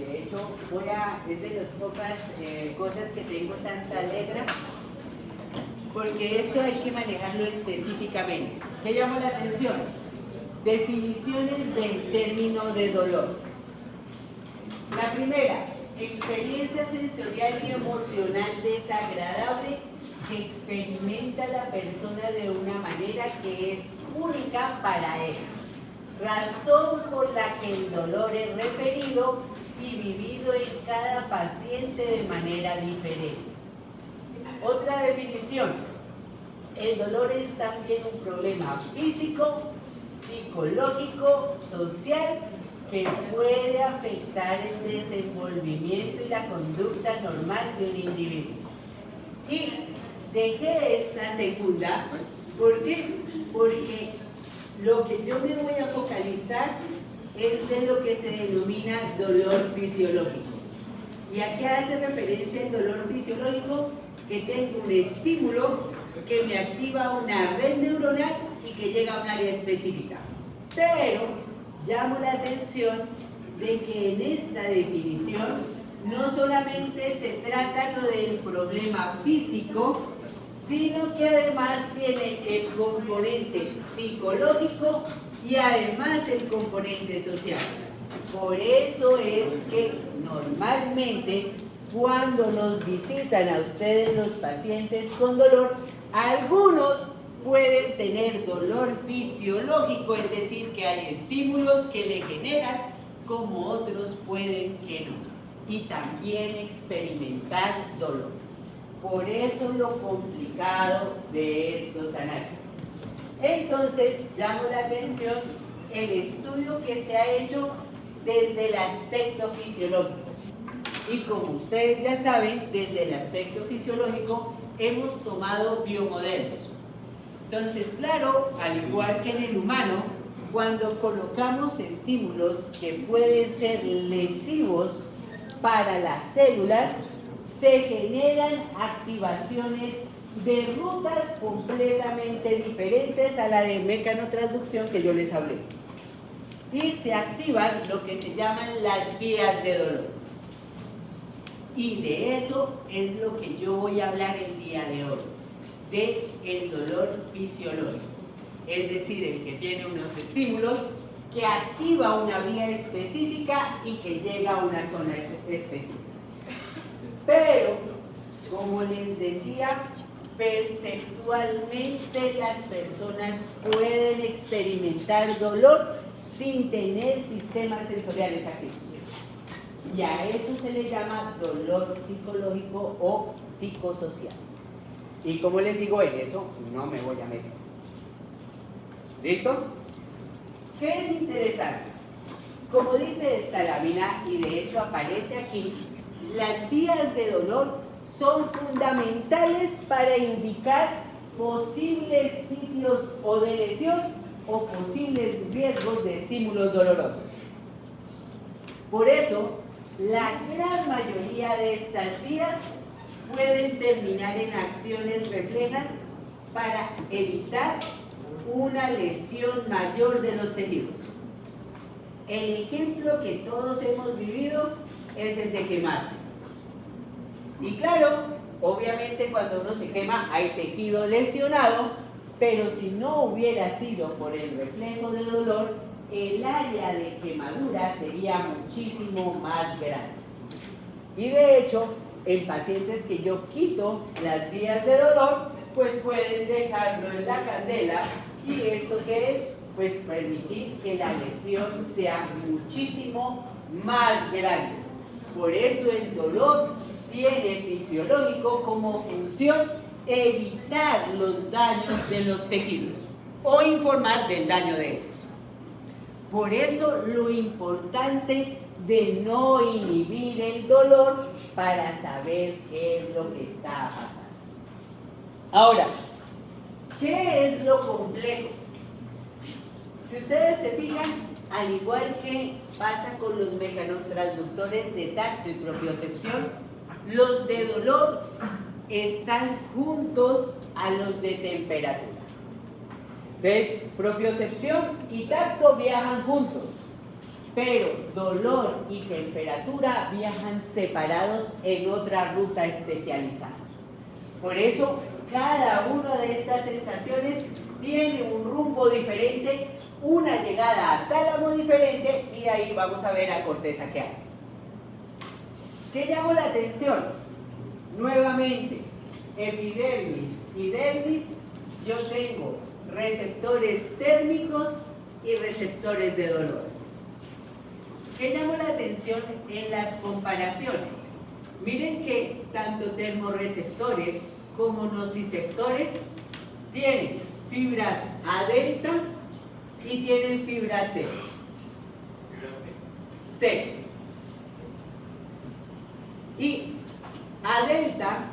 y de hecho es de las pocas cosas que tengo tanta letra, porque eso hay que manejarlo específicamente. ¿Qué llamó la atención? Definiciones del término de dolor. La primera, experiencia sensorial y emocional desagradable que experimenta la persona de una manera que es única para él. Razón por la que el dolor es referido y vivido en cada paciente de manera diferente. Otra definición, el dolor es también un problema físico, psicológico, social, que puede afectar el desenvolvimiento y la conducta normal de un individuo. Y dejé esta segunda, ¿por qué? Porque lo que yo me voy a focalizar es de lo que se denomina dolor fisiológico. ¿Y a qué hace referencia el dolor fisiológico? Que tengo un estímulo que me activa una red neuronal y que llega a un área específica. Pero llamo la atención de que en esta definición no solamente se trata lo del problema físico, sino que además tiene el componente psicológico y además el componente social. Por eso es que normalmente cuando los visitan a ustedes los pacientes con dolor, algunos pueden tener dolor fisiológico, es decir, que hay estímulos que le generan, como otros pueden que no. Y también experimentar dolor. Por eso lo complicado de estos análisis. Entonces, llamo la atención el estudio que se ha hecho desde el aspecto fisiológico. Y como ustedes ya saben, desde el aspecto fisiológico hemos tomado biomodelos. Entonces, claro, al igual que en el humano, cuando colocamos estímulos que pueden ser lesivos para las células, se generan activaciones de rutas completamente diferentes a la de mecanotransducción que yo les hablé. Y se activan lo que se llaman las vías de dolor. Y de eso es lo que yo voy a hablar el día de hoy, de el dolor fisiológico. Es decir, el que tiene unos estímulos que activa una vía específica y que llega a una zona específica. Pero, como les decía, perceptualmente las personas pueden experimentar dolor sin tener sistemas sensoriales activos. Y a eso se le llama dolor psicológico o psicosocial. Y como les digo, en eso no me voy a meter. ¿Listo? ¿Qué es interesante? Como dice esta lámina, y de hecho aparece aquí, las vías de dolor son fundamentales para indicar posibles sitios o de lesión o posibles riesgos de estímulos dolorosos. Por eso, la gran mayoría de estas vías pueden terminar en acciones reflejas para evitar una lesión mayor de los tejidos. El ejemplo que todos hemos vivido es el de quemarse. Y claro, obviamente cuando uno se quema hay tejido lesionado, pero si no hubiera sido por el reflejo de dolor, el área de quemadura sería muchísimo más grande. Y de hecho, en pacientes que yo quito las vías de dolor, pues pueden dejarlo en la candela. ¿Y esto qué es? Pues permitir que la lesión sea muchísimo más grande. Por eso el dolor tiene fisiológico como función evitar los daños de los tejidos o informar del daño de ellos. Por eso lo importante de no inhibir el dolor para saber qué es lo que está pasando. Ahora, ¿qué es lo complejo? Si ustedes se fijan, al igual que pasa con los mecanotransductores de tacto y propiocepción, los de dolor están juntos a los de temperatura. Entonces, propiocepción y tacto viajan juntos. pero dolor y temperatura viajan separados en otra ruta especializada. Por eso, cada una de estas sensaciones tiene un rumbo diferente, una llegada a tálamo diferente, y ahí vamos a ver a corteza qué hace. ¿Qué llamo la atención? Nuevamente, epidermis y dermis, yo tengo receptores térmicos y receptores de dolor. ¿Qué llamo la atención en las comparaciones? Miren que tanto termorreceptores como nociceptores tienen fibras A delta y tienen fibra C. C. Y A delta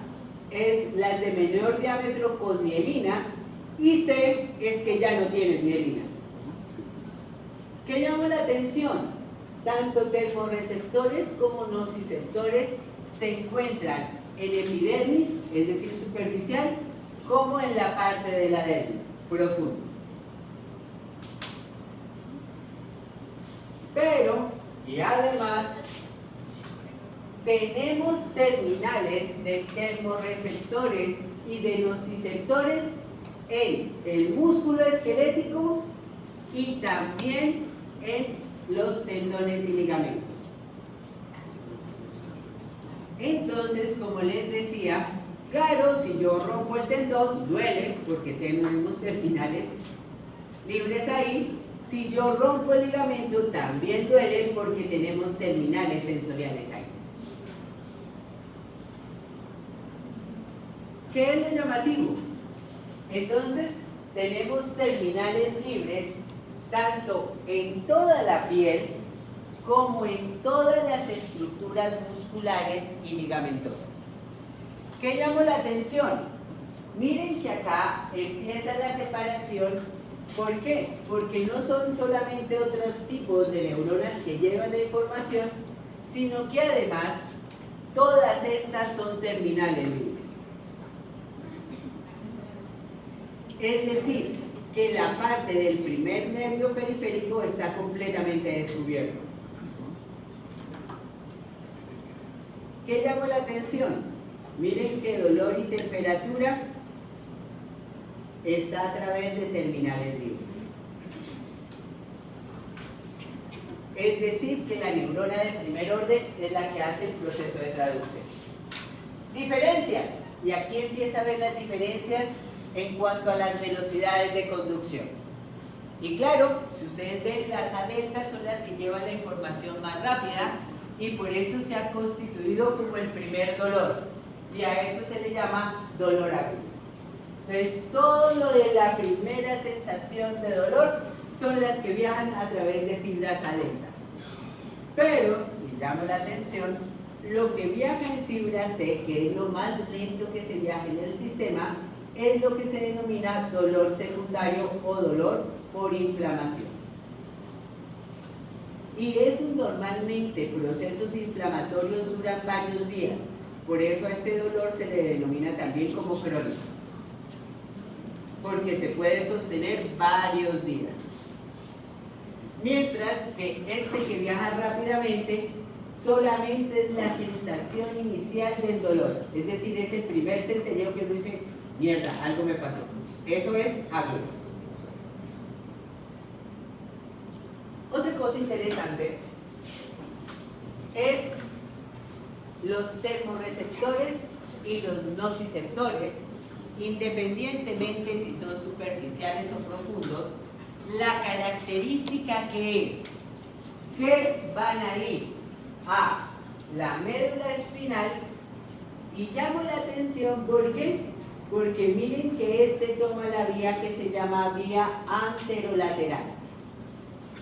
es las de menor diámetro con mielina y C es que ya no tienen mielina. ¿Qué llama la atención? Tanto termorreceptores como nociceptores se encuentran en epidermis, es decir, superficial, como en la parte de la dermis, profundo. Pero, y además, tenemos terminales de termorreceptores y de nociceptores en el músculo esquelético y también en los tendones y ligamentos. Entonces, como les decía, claro, si yo rompo el tendón, duele porque tenemos terminales libres ahí. Si yo rompo el ligamento, también duele porque tenemos terminales sensoriales ahí. ¿Qué es lo llamativo? Entonces, tenemos terminales libres tanto en toda la piel como en todas las estructuras musculares y ligamentosas. ¿Qué llamó la atención? Miren que acá empieza la separación. ¿Por qué? Porque no son solamente otros tipos de neuronas que llevan la información, sino que además todas estas son terminales libres. Es decir, que la parte del primer nervio periférico está completamente descubierto. ¿Qué llamó la atención? Miren que dolor y temperatura está a través de terminales libres. Es decir, que la neurona de primer orden es la que hace el proceso de traducción. Diferencias. Y aquí empieza a ver las diferencias en cuanto a las velocidades de conducción. Y claro, si ustedes ven, las A delta son las que llevan la información más rápida y por eso se ha constituido como el primer dolor. Y a eso se le llama dolor agudo. Entonces, todo lo de la primera sensación de dolor son las que viajan a través de fibras A delta. Pero, y llama la atención, lo que viaja en fibra C, que es lo más lento que se viaja en el sistema, es lo que se denomina dolor secundario o dolor por inflamación. Y eso normalmente, procesos inflamatorios duran varios días, por eso a este dolor se le denomina también como crónico, porque se puede sostener varios días. Mientras que este que viaja rápidamente solamente es la sensación inicial del dolor, es decir, es el primer centelleo que uno dice, mierda, algo me pasó. Eso es agudo. Otra cosa interesante es los termorreceptores y los nociceptores, independientemente si son superficiales o profundos, la característica que es que van a ir a la médula espinal y llamo la atención porque miren que este toma la vía que se llama vía anterolateral.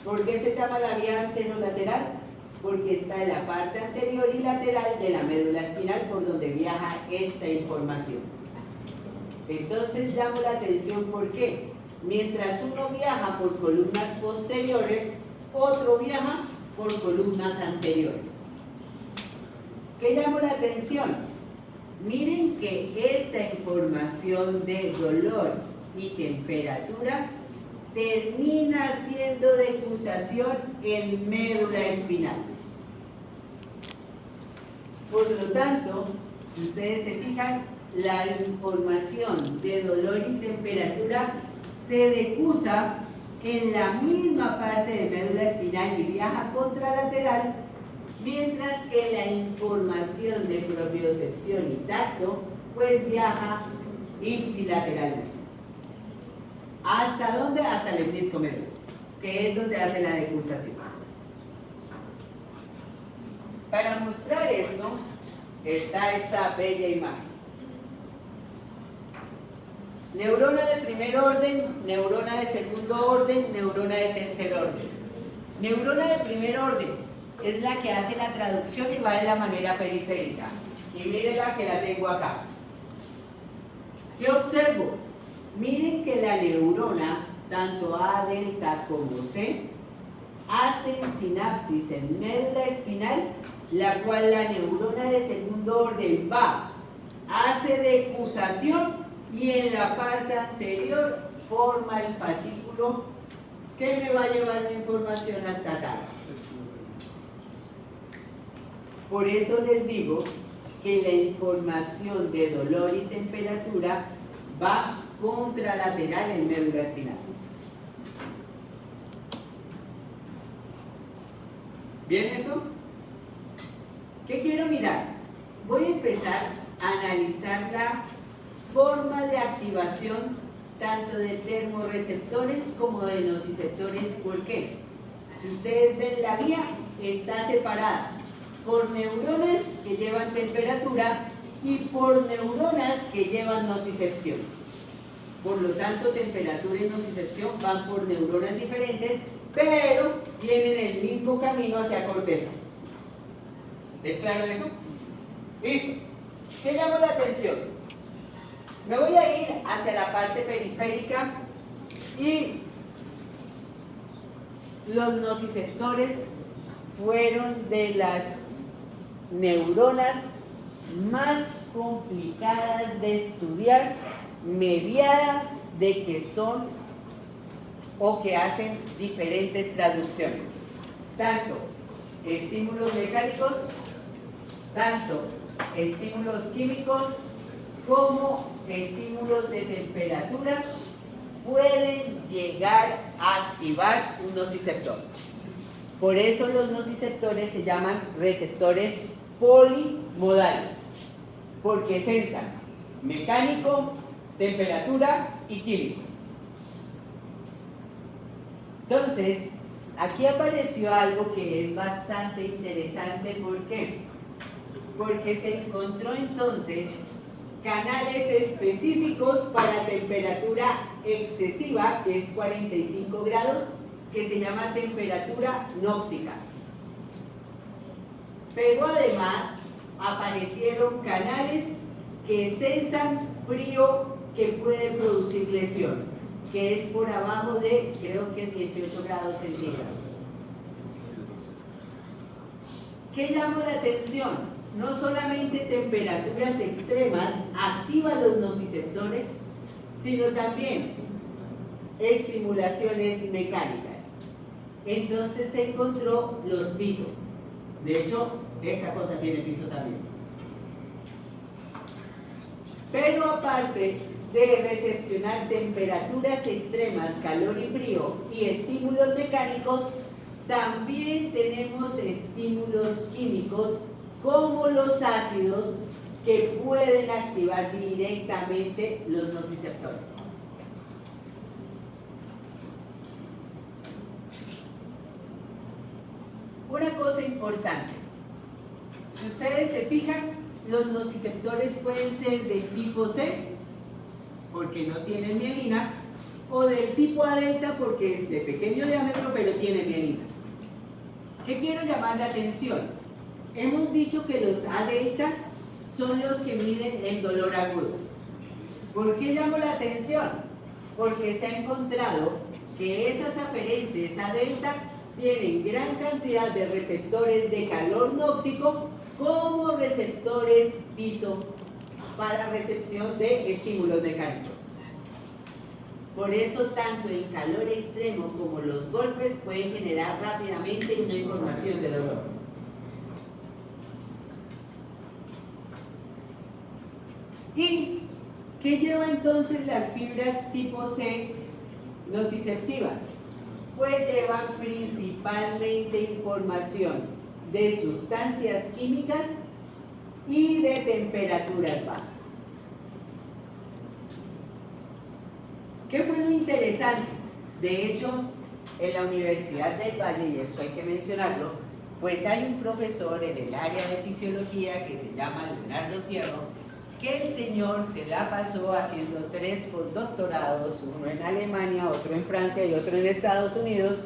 ¿Por qué se llama la vía anterolateral? Porque está en la parte anterior y lateral de la médula espinal por donde viaja esta información. Entonces llamo la atención porque mientras uno viaja por columnas posteriores, otro viaja por columnas anteriores. ¿Qué llamo la atención? Miren que esta información de dolor y temperatura termina siendo decusación en médula espinal. Por lo tanto, si ustedes se fijan, la información de dolor y temperatura se decusa en la misma parte de médula espinal y viaja contralateral, mientras que la información de propiocepción y tacto pues viaja ipsilateralmente. ¿Hasta dónde? Hasta el menisco medular, que es donde hace la decusación. Para mostrar esto está esta bella imagen. Neurona de primer orden, neurona de segundo orden, neurona de tercer orden. Neurona de primer orden es la que hace la traducción y va de la manera periférica. Y mírenla que la tengo acá. ¿Qué observo? Miren que la neurona, tanto A delta como C, hacen sinapsis en médula espinal, la cual la neurona de segundo orden va, hace decusación y en la parte anterior forma el fascículo que me va a llevar la información hasta acá. Por eso les digo que la información de dolor y temperatura va contralateral en médula espinal. ¿Bien esto? ¿Qué quiero mirar? Voy a empezar a analizar la forma de activación tanto de termorreceptores como de nociceptores. ¿Por qué? Si ustedes ven la vía, está separada por neuronas que llevan temperatura y por neuronas que llevan nocicepción. Por lo tanto, temperatura y nocicepción van por neuronas diferentes, pero tienen el mismo camino hacia corteza. ¿Es claro eso? Listo. ¿Qué llama la atención? Me voy a ir hacia la parte periférica y los nociceptores fueron de las neuronas más complicadas de estudiar, mediadas de que son o que hacen diferentes traducciones. Tanto estímulos mecánicos, tanto estímulos químicos, como estímulos de temperatura pueden llegar a activar un nociceptor. Por eso los nociceptores se llaman receptores polimodales, porque sensan mecánico, temperatura y químico. Entonces, aquí apareció algo que es bastante interesante. ¿Por qué? Porque se encontró entonces canales específicos para temperatura excesiva, que es 45 grados, que se llama temperatura nóxica. Pero además aparecieron canales que sensan frío que puede producir lesión, que es por abajo de, creo que 18 grados centígrados. ¿Qué llama la atención? No solamente temperaturas extremas activan los nociceptores, sino también estimulaciones mecánicas. Entonces se encontró los pisos. De hecho, esta cosa tiene piso también. Pero aparte de recepcionar temperaturas extremas, calor y frío, y estímulos mecánicos, también tenemos estímulos químicos como los ácidos que pueden activar directamente los nociceptores. Una cosa importante, si ustedes se fijan, los nociceptores pueden ser del tipo C, porque no tienen mielina, o del tipo A delta, porque es de pequeño diámetro, pero tiene mielina. ¿Qué quiero llamar la atención? Hemos dicho que los A delta son los que miden el dolor agudo. ¿Por qué llamo la atención? Porque se ha encontrado que esas aferentes A delta tienen gran cantidad de receptores de calor nóxico como receptores piso para recepción de estímulos mecánicos. Por eso tanto el calor extremo como los golpes pueden generar rápidamente una información de dolor. ¿Y qué lleva entonces las fibras tipo C nociceptivas? Pues llevan principalmente información de sustancias químicas y de temperaturas bajas. ¿Qué fue lo interesante? De hecho, en la Universidad del Valle, y esto hay que mencionarlo, pues hay un profesor en el área de fisiología que se llama Leonardo Fierro, que el señor se la pasó haciendo 3 postdoctorados, uno en Alemania, otro en Francia y otro en Estados Unidos,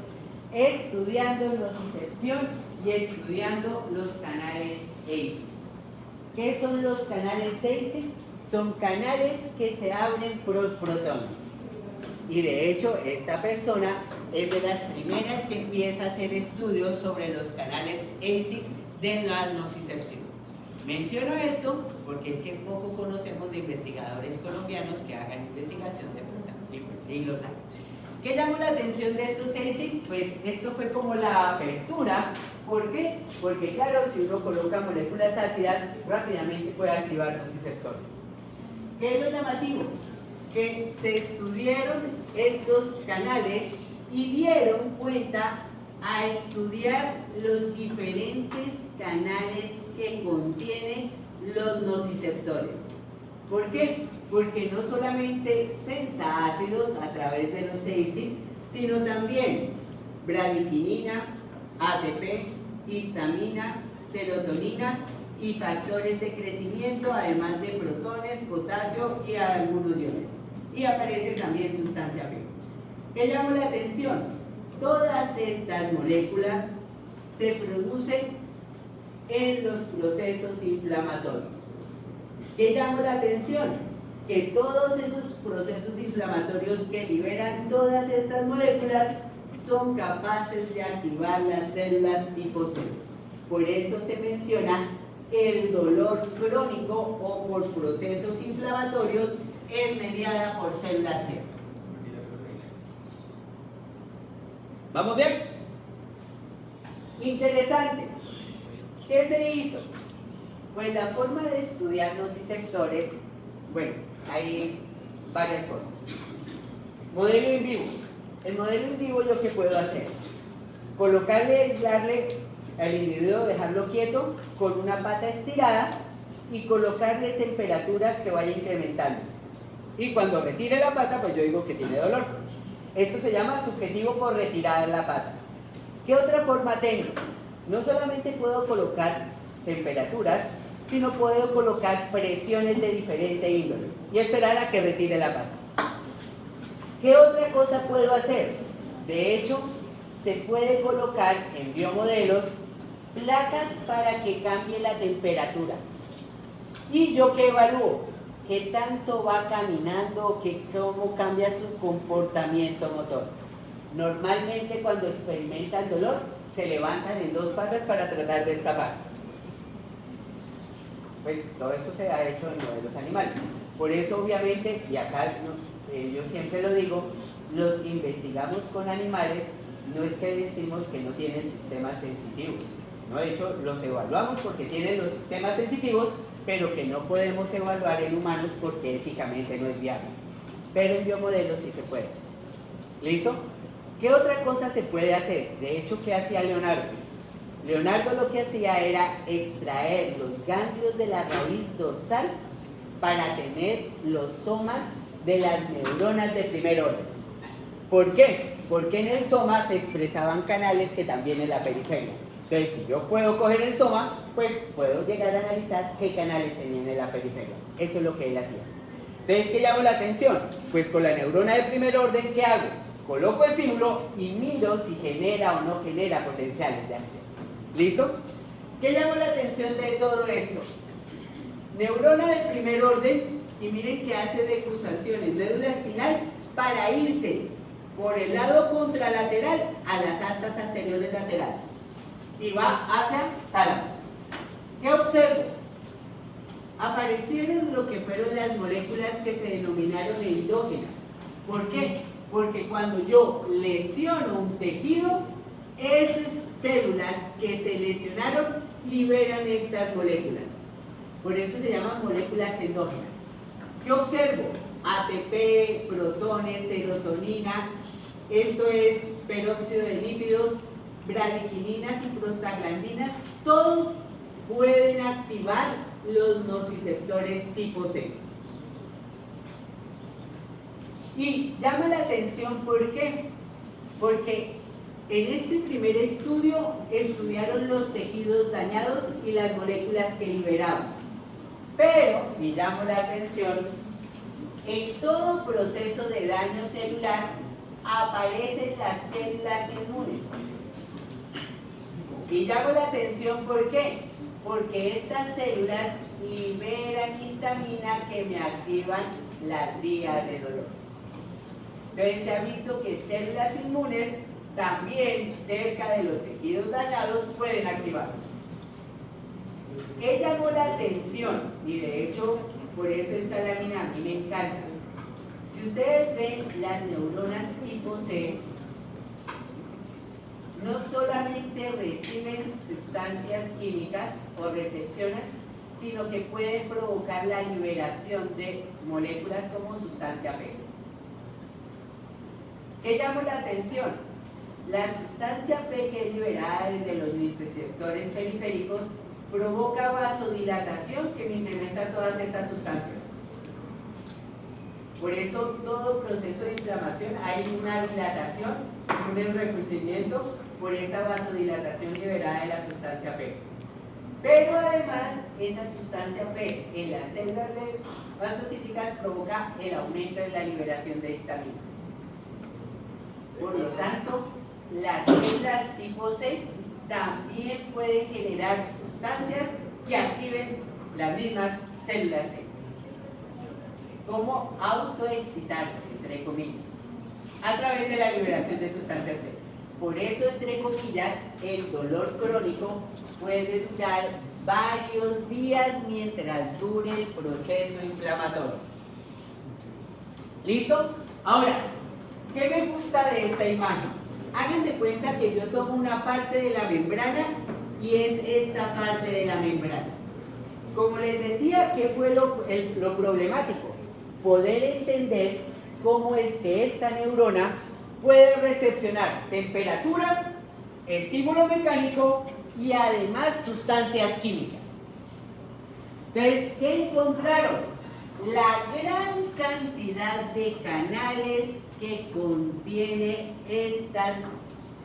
estudiando nocicepción y estudiando los canales ACE. ¿Qué son los canales ACE? Son canales que se abren por protones. Y de hecho, esta persona es de las primeras que empieza a hacer estudios sobre los canales ACE de la nocicepción. Menciono esto porque es que poco conocemos de investigadores colombianos que hagan investigación de punta, y pues sí los hay. ¿Qué llamó la atención de estos ACE? Pues esto fue como la apertura. ¿Por qué? Porque claro, si uno coloca moléculas ácidas, rápidamente puede activar nociceptores. ¿Qué es lo llamativo? Que se estudiaron estos canales y dieron cuenta a estudiar los diferentes canales que contienen los nociceptores. ¿Por qué? Porque no solamente sensa ácidos a través de los ACE, sino también bradiquinina, ATP, histamina, serotonina y factores de crecimiento, además de protones, potasio y algunos iones. Y aparece también sustancia B. ¿Qué llamó la atención? Todas estas moléculas se producen en los procesos inflamatorios. ¿Qué llamó la atención? Que todos esos procesos inflamatorios que liberan todas estas moléculas son capaces de activar las células tipo C. Por eso se menciona que el dolor crónico o por procesos inflamatorios es mediada por células C. ¿Vamos bien? Interesante. ¿Qué se hizo? Pues la forma de estudiar nociceptores, bueno, hay varias formas. Modelo in vivo. El modelo in vivo lo que puedo hacer, colocarle, aislarle al individuo, dejarlo quieto con una pata estirada y colocarle temperaturas que vaya incrementando. Y cuando retire la pata, pues yo digo que tiene dolor. Esto se llama subjetivo por retirar la pata. ¿Qué otra forma tengo? No solamente puedo colocar temperaturas, sino puedo colocar presiones de diferente índole y esperar a que retire la pata. ¿Qué otra cosa puedo hacer? De hecho, se puede colocar en biomodelos placas para que cambie la temperatura. ¿Y yo qué evalúo? ¿Qué tanto va caminando? ¿Cómo cambia su comportamiento motor? Normalmente cuando experimentan dolor, se levantan en 2 patas para tratar de escapar. Pues todo esto se ha hecho en modelos animales. Por eso obviamente, y acá yo siempre lo digo, los investigamos con animales, no es que decimos que no tienen sistemas sensitivos. No, de hecho, los evaluamos porque tienen los sistemas sensitivos, pero que no podemos evaluar en humanos porque éticamente no es viable. Pero en biomodelos sí se puede. ¿Listo? ¿Qué otra cosa se puede hacer? De hecho, ¿qué hacía Leonardo? Leonardo lo que hacía era extraer los ganglios de la raíz dorsal para tener los somas de las neuronas de primer orden. ¿Por qué? Porque en el soma se expresaban canales que también en la periferia. Entonces, si yo puedo coger el soma, pues puedo llegar a analizar qué canales tenían en la periferia. Eso es lo que él hacía. Entonces, ¿qué llamo la atención? Pues con la neurona de primer orden, ¿qué hago? Coloco estímulo y miro si genera o no genera potenciales de acción. ¿Listo? ¿Qué llamo la atención de todo esto? Neurona de primer orden, y miren que hace decruzación en médula espinal para irse por el lado contralateral a las astas anteriores laterales. Y va hacia tálamo. ¿Qué observo? Aparecieron lo que fueron las moléculas que se denominaron endógenas. ¿Por qué? Porque cuando yo lesiono un tejido, esas células que se lesionaron liberan estas moléculas. Por eso se llaman moléculas endógenas. ¿Qué observo? ATP, protones, serotonina, esto es peróxido de lípidos, bradicininas y prostaglandinas, todos pueden activar los nociceptores tipo C. Y llama la atención, ¿por qué? Porque en este primer estudio estudiaron los tejidos dañados y las moléculas que liberaban. Pero, y llamo la atención, en todo proceso de daño celular aparecen las células inmunes. Y llamo la atención, ¿por qué? Porque estas células liberan histamina que me activan las vías de dolor. Entonces se ha visto que células inmunes también cerca de los tejidos dañados pueden activarlos. ¿Qué llamó la atención? Y de hecho, por eso esta lámina a mí me encanta. Si ustedes ven las neuronas tipo C, no solamente reciben sustancias químicas o recepcionan, sino que pueden provocar la liberación de moléculas como sustancia P. ¿Qué llamó la atención? La sustancia P que es liberada desde los nociceptores periféricos provoca vasodilatación que me incrementa todas estas sustancias. Por eso todo proceso de inflamación hay una dilatación, un enrojecimiento por esa vasodilatación liberada de la sustancia P. Pero además esa sustancia P en las células mastocíticas provoca el aumento de la liberación de histamina. Por lo tanto, las células tipo C también pueden generar sustancias que activen las mismas células C. Como autoexcitarse, entre comillas, a través de la liberación de sustancias C. Por eso, entre comillas, el dolor crónico puede durar varios días mientras dure el proceso inflamatorio. ¿Listo? Ahora, ¿qué me gusta de esta imagen? Hagan de cuenta que yo tomo una parte de la membrana y es esta parte de la membrana. Como les decía, ¿qué fue lo problemático? Poder entender cómo es que esta neurona puede recepcionar temperatura, estímulo mecánico y además sustancias químicas. Entonces, ¿qué encontraron? La gran cantidad de canales que contiene estas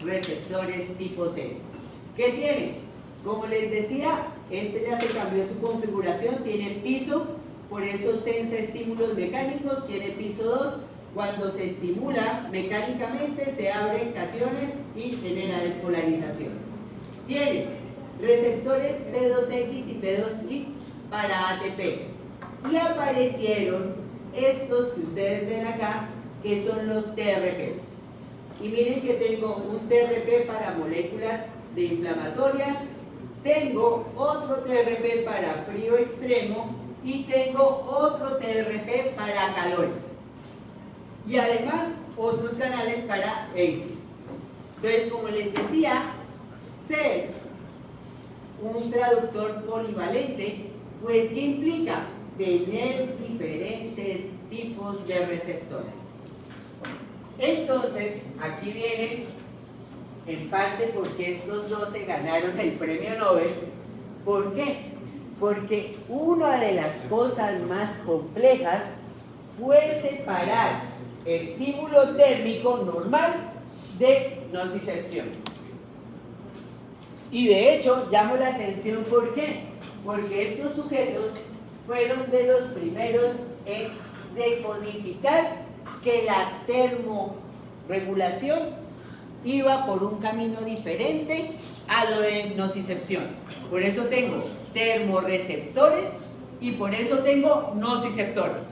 receptores tipo C. ¿Qué tiene? Como les decía, este ya se cambió su configuración, tiene piso, por eso sensa estímulos mecánicos, tiene piso 2. Cuando se estimula mecánicamente se abren cationes y genera despolarización. Tiene receptores P2X y P2Y para ATP. Y aparecieron estos que ustedes ven acá, que son los TRP. Y miren que tengo un TRP para moléculas de inflamatorias, tengo otro TRP para frío extremo y tengo otro TRP para calores. Y además otros canales para éxito. Entonces, como les decía, ser un traductor polivalente, pues ¿qué implica? Tener diferentes tipos de receptores. Entonces, aquí viene en parte porque estos dos se ganaron el premio Nobel. ¿Por qué? Porque una de las cosas más complejas fue separar estímulo térmico normal de nocicepción. Y de hecho, llamo la atención, ¿por qué? Porque estos sujetos fueron de los primeros en decodificar que la termorregulación iba por un camino diferente a lo de nocicepción. Por eso tengo termorreceptores y por eso tengo nociceptores.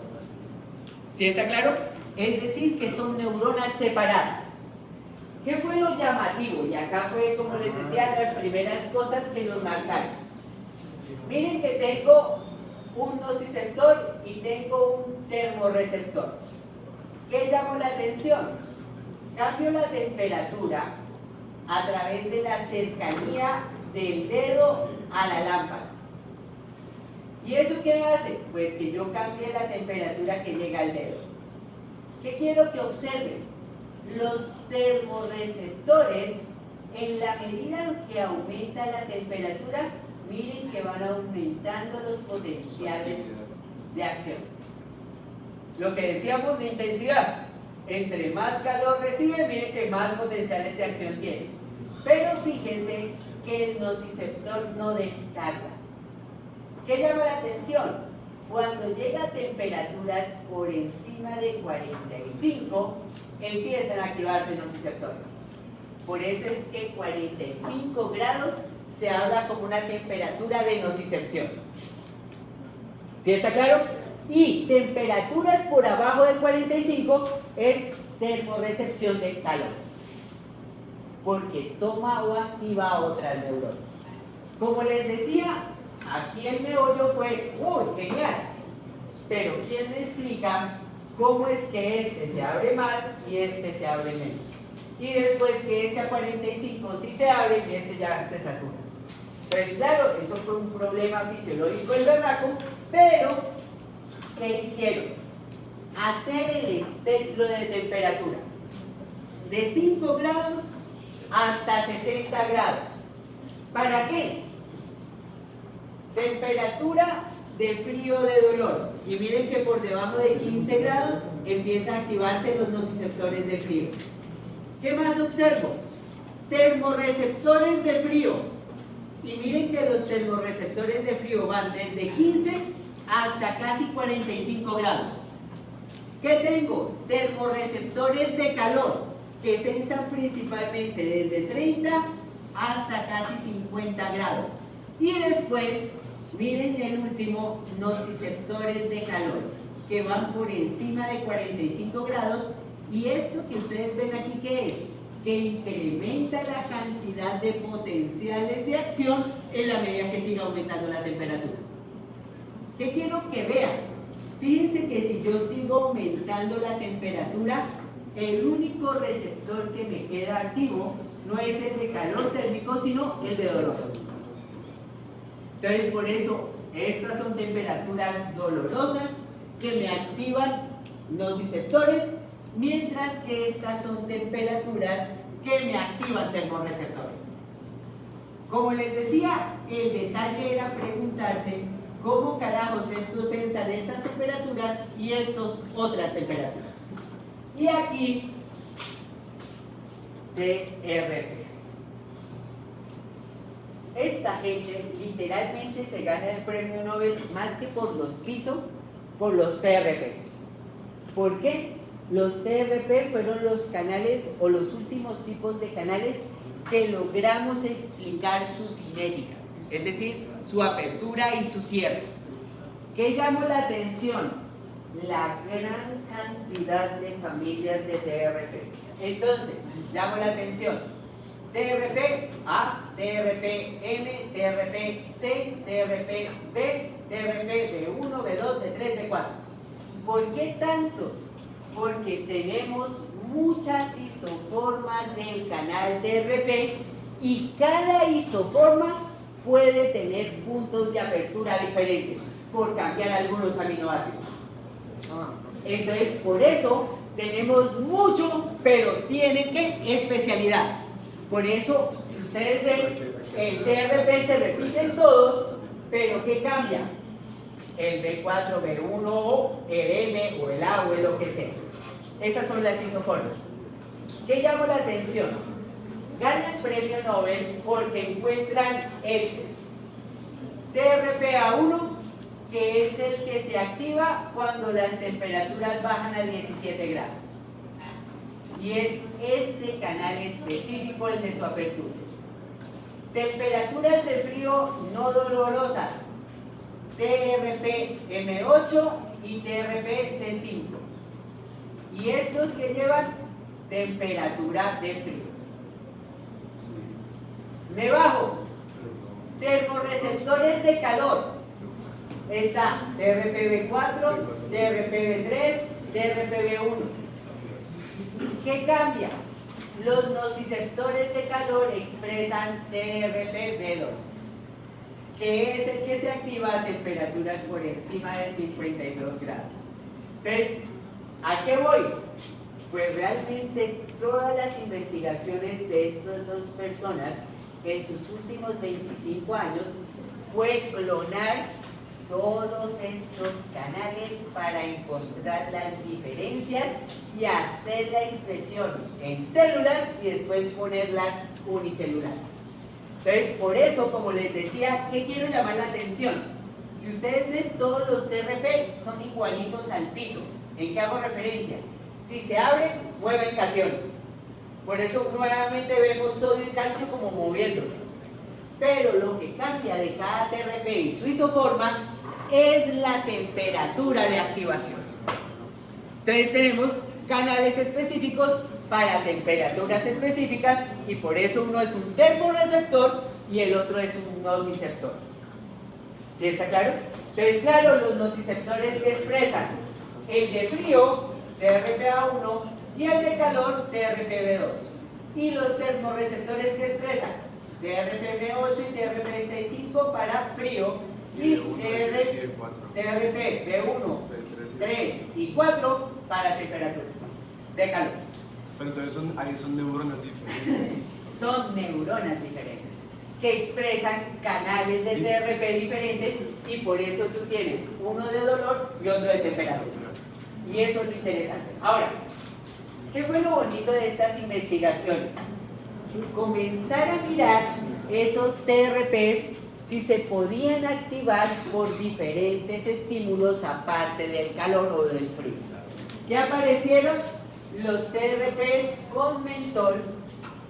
¿Sí está claro? Es decir, que son neuronas separadas. ¿Qué fue lo llamativo? Y acá fue, como les decía, las primeras cosas que nos marcaron. Miren que tengo un nociceptor y tengo un termorreceptor. ¿Qué ¿Qué llamó la atención? Cambio la temperatura a través de la cercanía del dedo a la lámpara. ¿Y eso qué hace? Pues que yo cambie la temperatura que llega al dedo. ¿Qué quiero que observen? Los termorreceptores, en la medida que aumenta la temperatura, miren que van aumentando los potenciales de acción. Lo que decíamos de intensidad, entre más calor recibe, miren que más potenciales de acción tiene. Pero fíjense que el nociceptor no descarga. ¿Qué llama la atención? Cuando llega a temperaturas por encima de 45, empiezan a activarse los nociceptores. Por eso es que 45 grados se habla como una temperatura de nocicepción. ¿Sí está claro? Y temperaturas por abajo de 45 es termorrecepción de calor. Porque toma o activa otras neuronas. Como les decía, aquí el meollo fue muy genial. Pero ¿quién me explica cómo es que este se abre más y este se abre menos? Y después que este a 45 sí se abre y este ya se satura. Pues claro, eso fue un problema fisiológico del berraco, pero ¿qué hicieron? Hacer el espectro de temperatura de 5 grados hasta 60 grados. ¿Para qué? Temperatura de frío de dolor. Y miren que por debajo de 15 grados empiezan a activarse los nociceptores de frío. ¿Qué más observo? Termorreceptores de frío. Y miren que los termorreceptores de frío van desde 15 hasta casi 45 grados. ¿Qué tengo? Termorreceptores de calor, que sensan principalmente desde 30 hasta casi 50 grados. Y después, miren el último, nociceptores de calor, que van por encima de 45 grados. Y esto que ustedes ven aquí, ¿qué es? Que incrementa la cantidad de potenciales de acción en la medida que siga aumentando la temperatura. ¿Qué quiero que vean? Fíjense que si yo sigo aumentando la temperatura, el único receptor que me queda activo no es el de calor térmico, sino el de dolor. Entonces, por eso, estas son temperaturas dolorosas que me activan los nociceptores, mientras que estas son temperaturas que me activan termorreceptores. Como les decía, el detalle era preguntarse cómo carajos estos sensan estas temperaturas y estos otras temperaturas. Y aquí, TRP. Esta gente literalmente se gana el premio Nobel más que por los pisos, por los TRP. ¿Por qué? Los TRP fueron los canales o los últimos tipos de canales que logramos explicar su cinética, es decir, su apertura y su cierre. ¿Qué llamó la atención? La gran cantidad de familias de TRP. Entonces, llamó la atención TRP A, TRP M, TRP C, TRP B, TRP B1, B2, B3, B4. ¿Por qué tantos? Porque tenemos muchas isoformas del canal TRP y cada isoforma puede tener puntos de apertura diferentes por cambiar algunos aminoácidos. Entonces, por eso tenemos mucho, pero tienen que especialidad. Por eso, si ustedes ven, el TRP se repiten todos, pero ¿qué cambia? El B4, B1, o el M, o el A, o el lo que sea. Esas son las isoformas. ¿Qué llama la atención? Gana el premio Nobel porque encuentran este TRPA1, que es el que se activa cuando las temperaturas bajan a 17 grados. Y es este canal específico el de su apertura. Temperaturas de frío no dolorosas, TRP-M8 y TRP-C5. Y estos que llevan temperatura de frío. Me bajo. Termorreceptores de calor. Está TRPV4, TRPV3, TRPV1. ¿Qué cambia? Los nociceptores de calor expresan TRPV2, que es el que se activa a temperaturas por encima de 52 grados. Entonces, ¿a qué voy? Pues realmente todas las investigaciones de estas dos personas en sus últimos 25 años fue clonar todos estos canales para encontrar las diferencias y hacer la expresión en células y después ponerlas unicelular. Entonces, por eso, como les decía, ¿qué quiero llamar la atención? Si ustedes ven, todos los TRP son igualitos al piso. ¿En qué hago referencia? Si se abren, mueven cationes. Por eso nuevamente vemos sodio y calcio como moviéndose. Pero lo que cambia de cada TRP y su isoforma es la temperatura de activación. Entonces tenemos canales específicos para temperaturas específicas y por eso uno es un termorreceptor y el otro es un nociceptor. ¿Sí está claro? Entonces, claro, los nociceptores que expresan el de frío, TRPA1, y el de calor, TRPV2. Y los termorreceptores que expresan TRPV8 y TRPV6,5 para frío, y TRPV1, 3 y 4 para temperatura de calor. Pero entonces ahí son neuronas diferentes. Son neuronas diferentes que expresan canales de TRP diferentes y por eso tú tienes uno de dolor y otro de temperatura. Y eso es lo interesante. Ahora, ¿qué fue lo bonito de estas investigaciones? Comenzar a mirar esos TRPs si se podían activar por diferentes estímulos aparte del calor o del frío. ¿Qué aparecieron? Los TRPs con mentol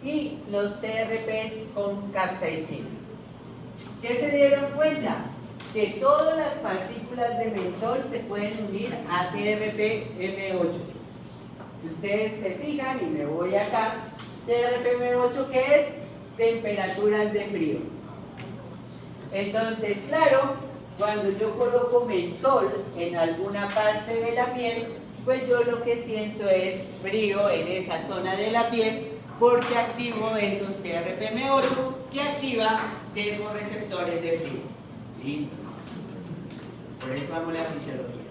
y los TRPs con capsaicina. ¿Qué se dieron cuenta? Que todas las partículas de mentol se pueden unir a TRPM8. Si ustedes se fijan, y me voy acá, TRPM8, ¿qué es? Temperaturas de frío. Entonces, claro, cuando yo coloco mentol en alguna parte de la piel, pues yo lo que siento es frío en esa zona de la piel porque activo esos TRPM8 que activa termorreceptores de frío. ¿Sí? Por eso amo la fisiología.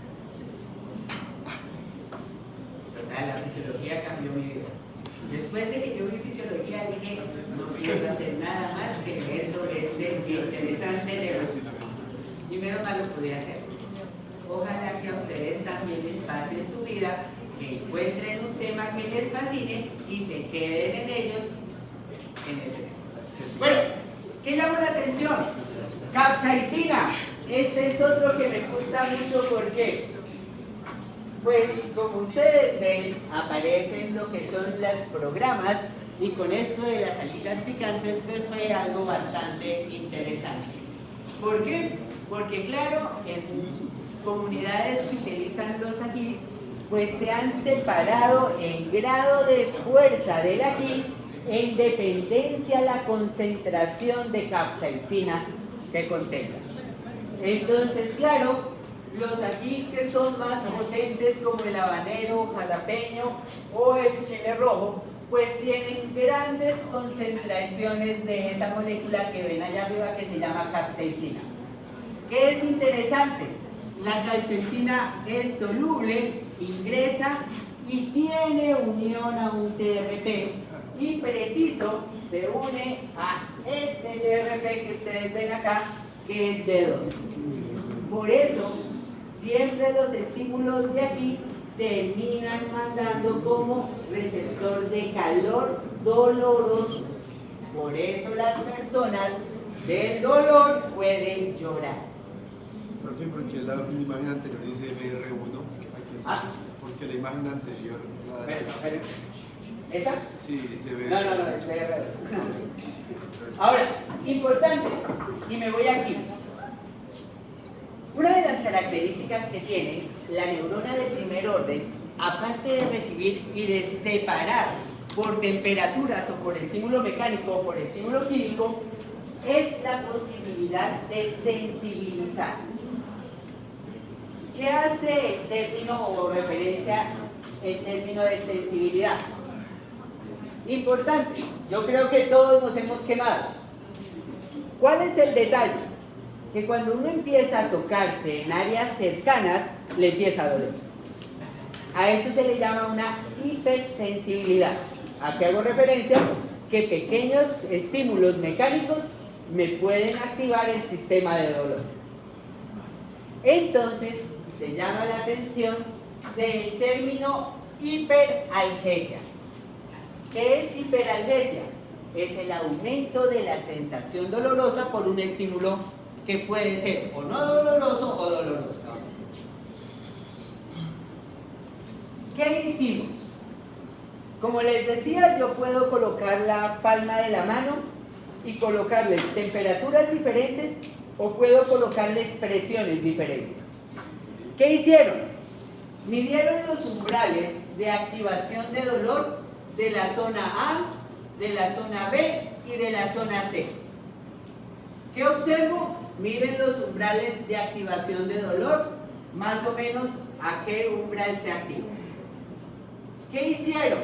Total, la fisiología cambió mi vida. Después de que yo vi fisiología dije, no quiero hacer nada más que leer sobre este interesante negocio. Y menos mal lo pude hacer. Ojalá que a ustedes también les pase en su vida, que encuentren un tema que les fascine y se queden en ellos en ese tema. Bueno, ¿qué llama la atención? Capsaicina. Este es otro que me gusta mucho porque, pues como ustedes ven, aparecen lo que son los programas y con esto de las alitas picantes pues fue algo bastante interesante. ¿Por qué? Porque claro, en comunidades que utilizan los ajís, pues se han separado en grado de fuerza del ají en dependencia a la concentración de capsaicina que contenga. Entonces, claro, los ají que son más potentes como el habanero, jalapeño o el chile rojo, pues tienen grandes concentraciones de esa molécula que ven allá arriba que se llama capsaicina. ¿Qué es interesante? La capsaicina es soluble, ingresa y tiene unión a un TRP y preciso se une a este TRP que ustedes ven acá, que es B2. Por eso, siempre los estímulos de aquí terminan mandando como receptor de calor doloroso. Por eso las personas del dolor pueden llorar. Profe, porque la imagen anterior dice BR1, porque la imagen anterior... ¿Esa? Sí, dice BR1. No, es BR2. Ahora, importante, y me voy aquí. Una de las características que tiene la neurona de primer orden, aparte de recibir y de separar por temperaturas o por estímulo mecánico o por estímulo químico, es la posibilidad de sensibilizar. ¿Qué hace el término o referencia el término de sensibilidad? Importante, yo creo que todos nos hemos quemado. ¿Cuál es el detalle? Que cuando uno empieza a tocarse en áreas cercanas, le empieza a doler. A eso se le llama una hipersensibilidad. ¿A qué hago referencia? Que pequeños estímulos mecánicos me pueden activar el sistema de dolor. Entonces, se llama la atención del término hiperalgesia. ¿Qué es hiperalgesia? Es el aumento de la sensación dolorosa por un estímulo que puede ser o no doloroso o doloroso. ¿Qué hicimos? Como les decía, yo puedo colocar la palma de la mano y colocarles temperaturas diferentes o puedo colocarles presiones diferentes. ¿Qué hicieron? Midieron los umbrales de activación de dolor de la zona A, de la zona B y de la zona C. ¿Qué observo? Miren los umbrales de activación de dolor, más o menos a qué umbral se activa. ¿Qué hicieron?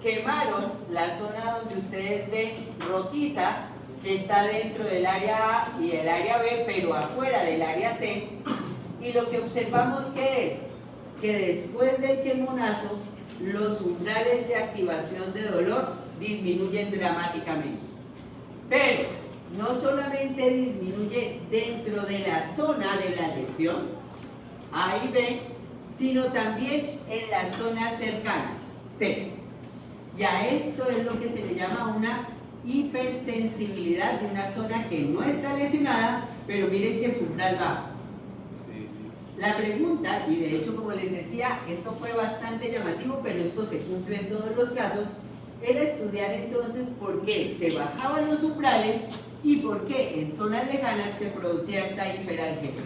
Quemaron la zona donde ustedes ven rojiza, que está dentro del área A y el área B, pero afuera del área C. Y lo que observamos que es que después del quemonazo, los umbrales de activación de dolor disminuyen dramáticamente. Pero no solamente disminuye dentro de la zona de la lesión, A y B, sino también en las zonas cercanas, C. Y a esto es lo que se le llama una hipersensibilidad de una zona que no está lesionada, pero miren que su umbral baja. La pregunta, y de hecho como les decía, esto fue bastante llamativo, pero esto se cumple en todos los casos, era estudiar entonces por qué se bajaban los umbrales y por qué en zonas lejanas se producía esta hiperalgesia.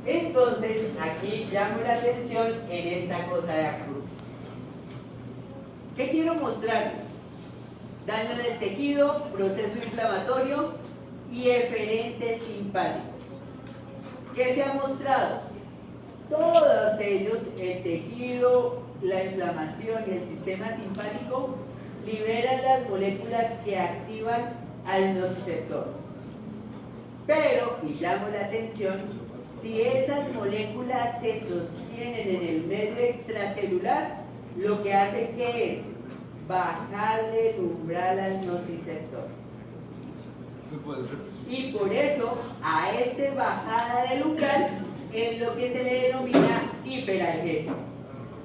Entonces, aquí llamo la atención en esta cosa de acá. ¿Qué quiero mostrarles? Daño del tejido, proceso inflamatorio y eferentes simpáticos. ¿Qué se ha mostrado? Todos ellos, el tejido, la inflamación y el sistema simpático, liberan las moléculas que activan al nociceptor. Pero, y llamo la atención, si esas moléculas se sostienen en el medio extracelular, lo que hace que es bajarle el umbral al nociceptor. Y por eso, a esta bajada del umbral es lo que se le denomina hiperalgesia.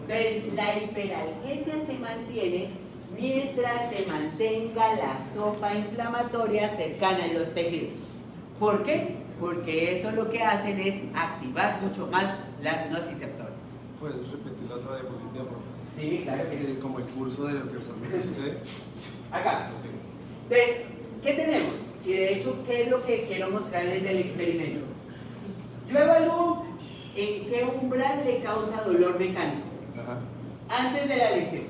Entonces, la hiperalgesia se mantiene mientras se mantenga la sopa inflamatoria cercana en los tejidos. ¿Por qué? Porque eso lo que hacen es activar mucho más las nociceptores. ¿Puedes repetir la otra diapositiva, por favor? Sí, claro que sí. Como el curso de lo que usamos usted. Acá. Entonces, ¿qué tenemos? Y de hecho, ¿qué es lo que quiero mostrarles del experimento? Yo evalúo en qué umbral le causa dolor mecánico. Ajá. Antes de la lesión.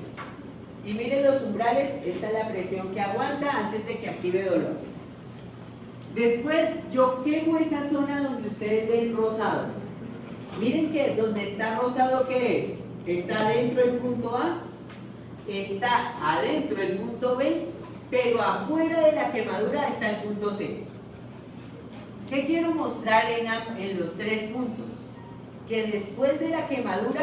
Y miren los umbrales, esta es la presión que aguanta antes de que active dolor. Después, yo quemo esa zona donde ustedes ven rosado. Miren que donde está rosado, ¿qué es? Está adentro el punto A, está adentro el punto B, pero afuera de la quemadura está el punto C. ¿Qué quiero mostrar en los tres puntos? Que después de la quemadura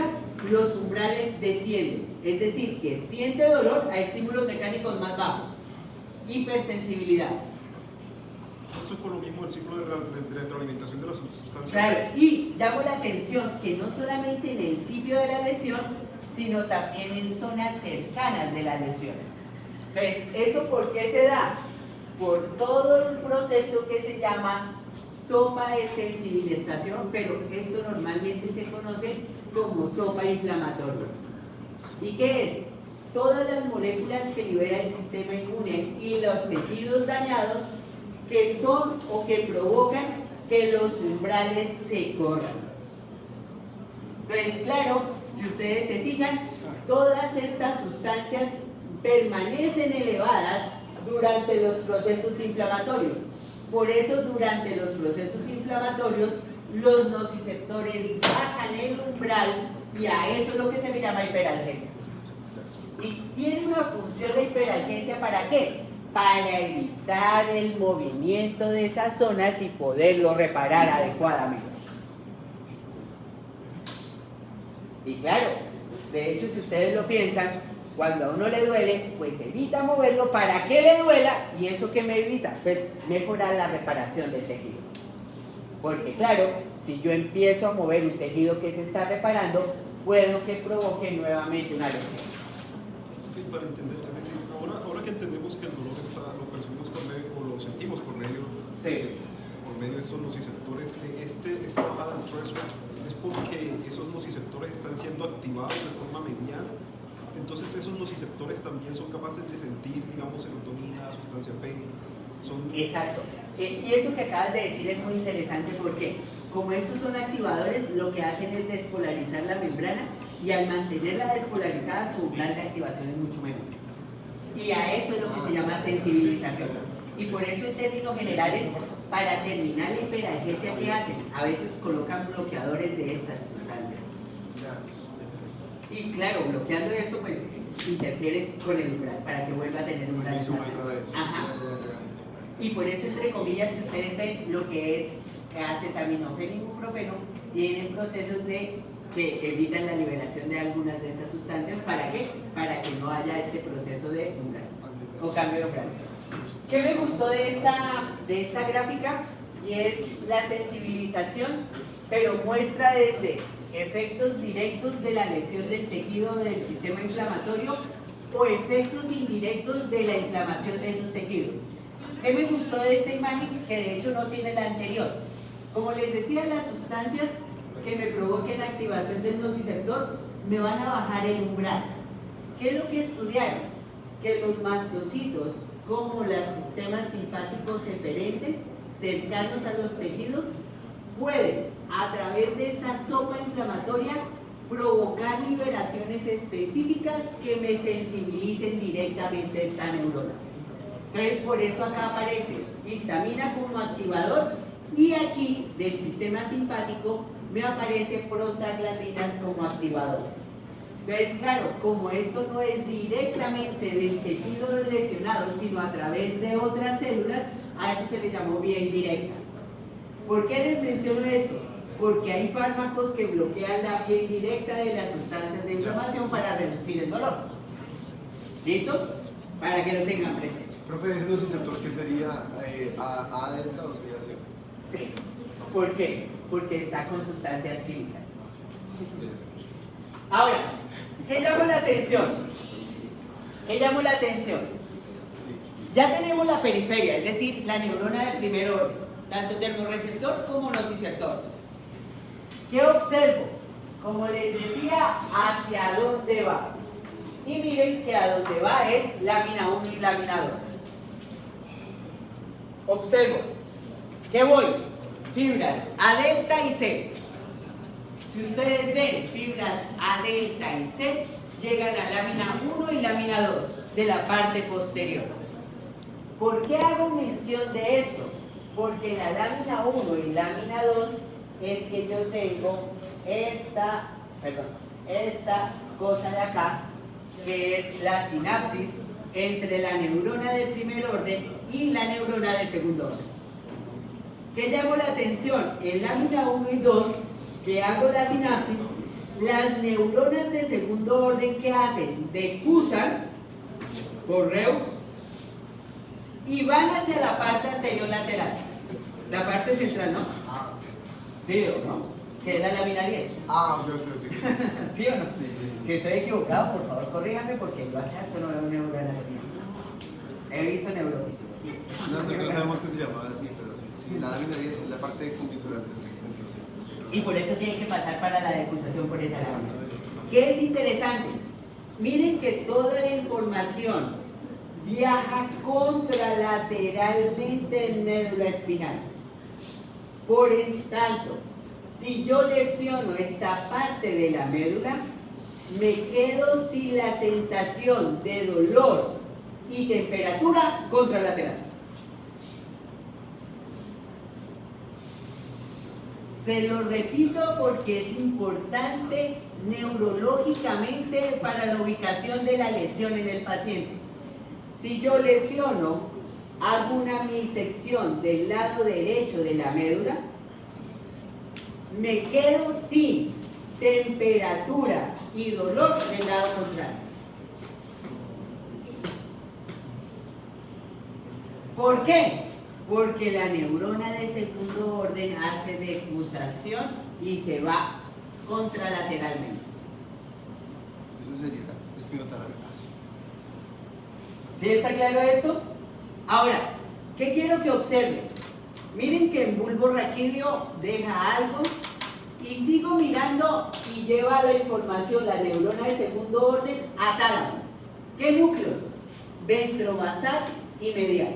los umbrales descienden, es decir, que siente dolor a estímulos mecánicos más bajos. Hipersensibilidad. Esto es por lo mismo el ciclo de retroalimentación de las sustancias. Claro, y llamo la atención que no solamente en el sitio de la lesión, sino también en zonas cercanas de la lesión. Entonces, ¿eso por qué se da? Por todo el proceso que se llama sopa de sensibilización, pero esto normalmente se conoce como sopa inflamatoria. ¿Y qué es? Todas las moléculas que libera el sistema inmune y los tejidos dañados que son o que provocan que los umbrales se corran. Entonces, claro, si ustedes se fijan, todas estas sustancias permanecen elevadas durante los procesos inflamatorios. Por eso, durante los procesos inflamatorios, los nociceptores bajan el umbral y a eso es lo que se le llama hiperalgesia. Y tiene una función la hiperalgesia, ¿para qué? Para evitar el movimiento de esas zonas y poderlo reparar adecuadamente. Y claro, de hecho, si ustedes lo piensan, cuando a uno le duele, pues evita moverlo para que le duela. ¿Y eso qué me evita? Pues mejorar la reparación del tejido. Porque claro, si yo empiezo a mover un tejido que se está reparando, puedo que provoque nuevamente una lesión. Sí, para entender, es decir, ahora que entendemos que el dolor lo percibimos por medio, o lo sentimos por medio, por medio de estos nociceptores, esta bajada del threshold es porque esos nociceptores están siendo activados de forma mediana. Entonces esos nociceptores también son capaces de sentir, digamos, serotonina, sustancia P. Exacto. Y eso que acabas de decir es muy interesante porque como estos son activadores, lo que hacen es despolarizar la membrana y al mantenerla despolarizada su umbral de activación es mucho menor. Y a eso es lo que se llama sensibilización. Y por eso en términos generales, para terminar la hiperalgesia, ¿qué hacen? A veces colocan bloqueadores de estas sustancias. Y claro, bloqueando eso, pues interfieren con el umbral para que vuelva a tener un umbral. Ajá. Y por eso, entre comillas, si ustedes ven lo que es acetaminofén y ibuprofeno, tienen procesos que evitan la liberación de algunas de estas sustancias. ¿Para qué? Para que no haya este proceso de umbral o cambio de umbral. ¿Qué me gustó de esta gráfica? Y es la sensibilización, pero muestra desde efectos directos de la lesión del tejido del sistema inflamatorio o efectos indirectos de la inflamación de esos tejidos. ¿Qué me gustó de esta imagen? Que de hecho no tiene la anterior. Como les decía, las sustancias que me provoquen la activación del nociceptor me van a bajar el umbral. ¿Qué es lo que estudiaron? Que los mastocitos, como los sistemas simpáticos eferentes cercanos a los tejidos, pueden, a través de esta sopa inflamatoria, provocar liberaciones específicas que me sensibilicen directamente a esta neurona. Entonces, por eso acá aparece histamina como activador y aquí, del sistema simpático, me aparece prostaglandinas como activadores. Entonces, claro, como esto no es directamente del tejido lesionado, sino a través de otras células, a eso se le llamó vía indirecta. ¿Por qué les menciono esto? Porque hay fármacos que bloquean la vía indirecta de las sustancias de inflamación para reducir el dolor. ¿Listo? Para que lo tengan presente. Profe, ¿ese nociceptor qué sería? ¿A delta o sería C? Sí. ¿Por qué? Porque está con sustancias químicas. Ahora, ¿qué llamó la atención? ¿Qué llamó la atención? Ya tenemos la periferia, es decir, la neurona del primer orden, tanto termorreceptor como nociceptor. ¿Qué observo? Como les decía, ¿hacia dónde va? Y miren que a dónde va es lámina 1 y lámina 2. Observo. ¿Qué voy? Fibras A delta y C. Si ustedes ven fibras A delta y C, llegan a lámina 1 y lámina 2 de la parte posterior. ¿Por qué hago mención de esto? Porque en la lámina 1 y lámina 2 es que yo tengo esta cosa de acá, que es la sinapsis entre la neurona de primer orden y la neurona de segundo orden. ¿Qué llamo la atención? En lámina 1 y 2, que hago la sinapsis, las neuronas de segundo orden que hacen decusan por Reus y van hacia la parte anterior lateral, la parte central, ¿no? ¿Sí o no? Que es la lámina 10. Sí. ¿Sí o no? Sí. Si estoy equivocado, por favor, corríjame porque yo hace rato no veo neurona. He visto neurofisiología. No sabemos que se llamaba así, pero sí. La lámina 10 es la parte convisurante del centro, sí. Y por eso tiene que pasar para la decusación por esa lámina. ¿Qué es interesante? Miren que toda la información viaja contralateralmente en médula espinal. Por en tanto, si yo lesiono esta parte de la médula, me quedo sin la sensación de dolor y temperatura contralateral. Se lo repito porque es importante neurológicamente para la ubicación de la lesión en el paciente. Si yo lesiono, hago una misección del lado derecho de la médula, me quedo sin temperatura y dolor del lado contrario. ¿Por qué? Porque la neurona de segundo orden hace decusación y se va contralateralmente. Eso sería espinotalar. ¿Sí está claro esto? Ahora, ¿qué quiero que observen? Miren que el bulbo raquídeo deja algo y sigo mirando y lleva la información, la neurona de segundo orden, a tálamo. ¿Qué núcleos? Ventrobasal y medial.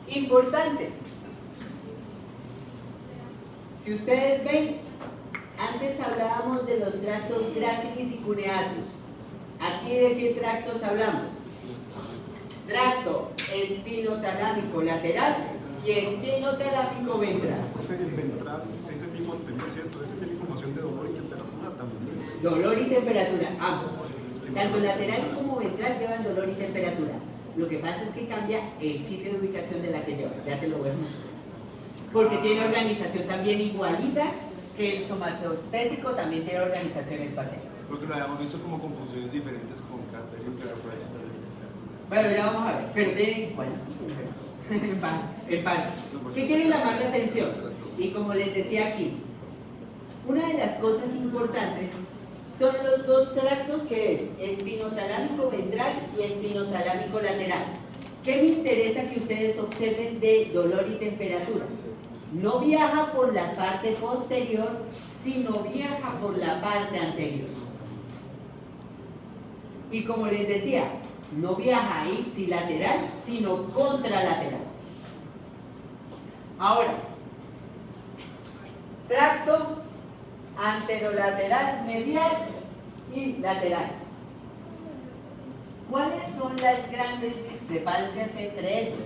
Importante. Si ustedes ven, antes hablábamos de los tractos gracilis y cuneatus. ¿Aquí de qué tractos hablamos? Tracto espinotalámico lateral y espinotalámico ventral. El ventral es el mismo anterior, ¿cierto? Ese tiene información de dolor y temperatura también. Dolor y temperatura, ambos. Tanto lateral como ventral llevan dolor y temperatura. Lo que pasa es que cambia el sitio de ubicación de la que lleva. Ya te lo voy a mostrar. Porque tiene organización también igualita que el somatostésico, también tiene organización espacial. Porque lo habíamos visto como confusiones diferentes con Cata y Clarapres. Bueno, ya vamos a ver, pero tiene igual. El par. ¿Qué quiere llamar la atención? Y como les decía aquí, una de las cosas importantes son los dos tractos que es espinotalámico ventral y espinotalámico lateral. ¿Qué me interesa que ustedes observen de dolor y temperatura? No viaja por la parte posterior, sino viaja por la parte anterior. Y como les decía, no viaja ipsilateral, sino contralateral. Ahora, tracto anterolateral, medial y lateral. ¿Cuáles son las grandes discrepancias entre estos?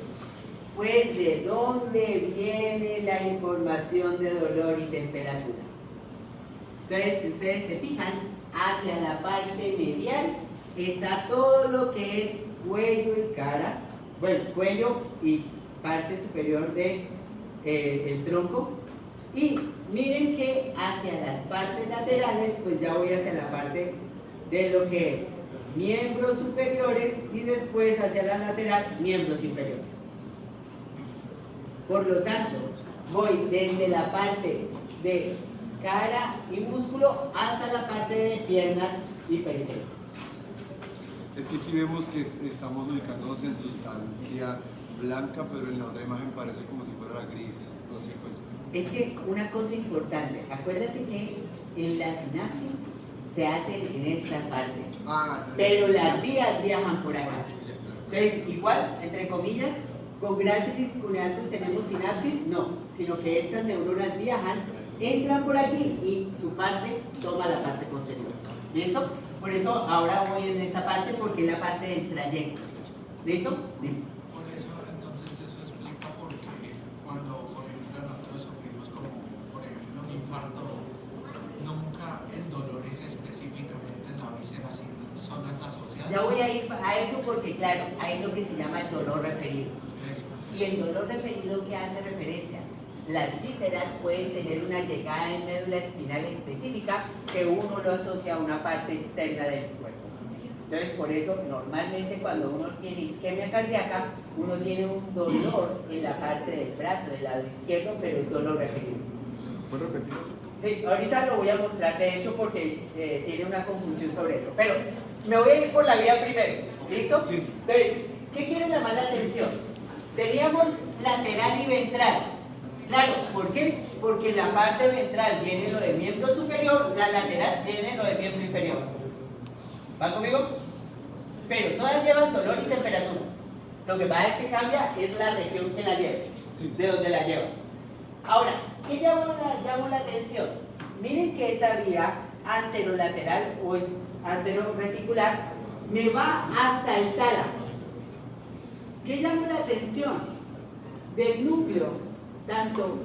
Pues de dónde viene la información de dolor y temperatura. Entonces, si ustedes se fijan, hacia la parte medial está todo lo que es cuello y cara, bueno, cuello y parte superior de el tronco. Y miren que hacia las partes laterales, pues ya voy hacia la parte de lo que es miembros superiores y después hacia la lateral, miembros inferiores. Por lo tanto, voy desde la parte de cara y músculo hasta la parte de piernas y periteo. Es que aquí vemos que estamos ubicándonos en sustancia blanca, pero en la otra imagen parece como si fuera la gris. No sé, pues. Es que una cosa importante, acuérdate que en la sinapsis se hace en esta parte, pero las vías viajan por acá. Entonces, igual, entre comillas, con gracilis y cuneatus tenemos sinapsis, no, sino que estas neuronas viajan, entran por aquí y su parte toma la parte posterior. ¿Listo? Por eso ahora voy en esta parte porque es la parte del trayecto. ¿Listo? Por eso, entonces, eso explica por qué cuando, por ejemplo, nosotros sufrimos como, por ejemplo, un infarto, nunca el dolor es específicamente en la víscera, sino en zonas asociadas. Ya voy a ir a eso porque, claro, hay lo que se llama el dolor referido. Eso. Y el dolor referido, ¿qué hace referencia? Las vísceras pueden tener una llegada en médula espinal específica que uno lo asocia a una parte externa del cuerpo. Entonces, por eso, normalmente cuando uno tiene isquemia cardíaca, uno tiene un dolor en la parte del brazo, del lado izquierdo, pero es dolor referido. ¿Puedes repetir eso? Sí, ahorita lo voy a mostrar, de hecho, porque tiene una confusión sobre eso. Pero me voy a ir por la vía primero, ¿listo? Sí, sí. Entonces, ¿qué quiere llamar la atención? Teníamos lateral y ventral. Claro, ¿por qué? Porque en la parte ventral viene lo de miembro superior, la lateral viene lo de miembro inferior. ¿Van conmigo? Pero todas llevan dolor y temperatura. Lo que pasa es que cambia es la región que la lleva, de donde la lleva. Ahora, ¿qué llamó la atención? Miren que esa vía anterolateral o anteroreticular me va hasta el tálamo. ¿Qué llama la atención? del núcleo, tanto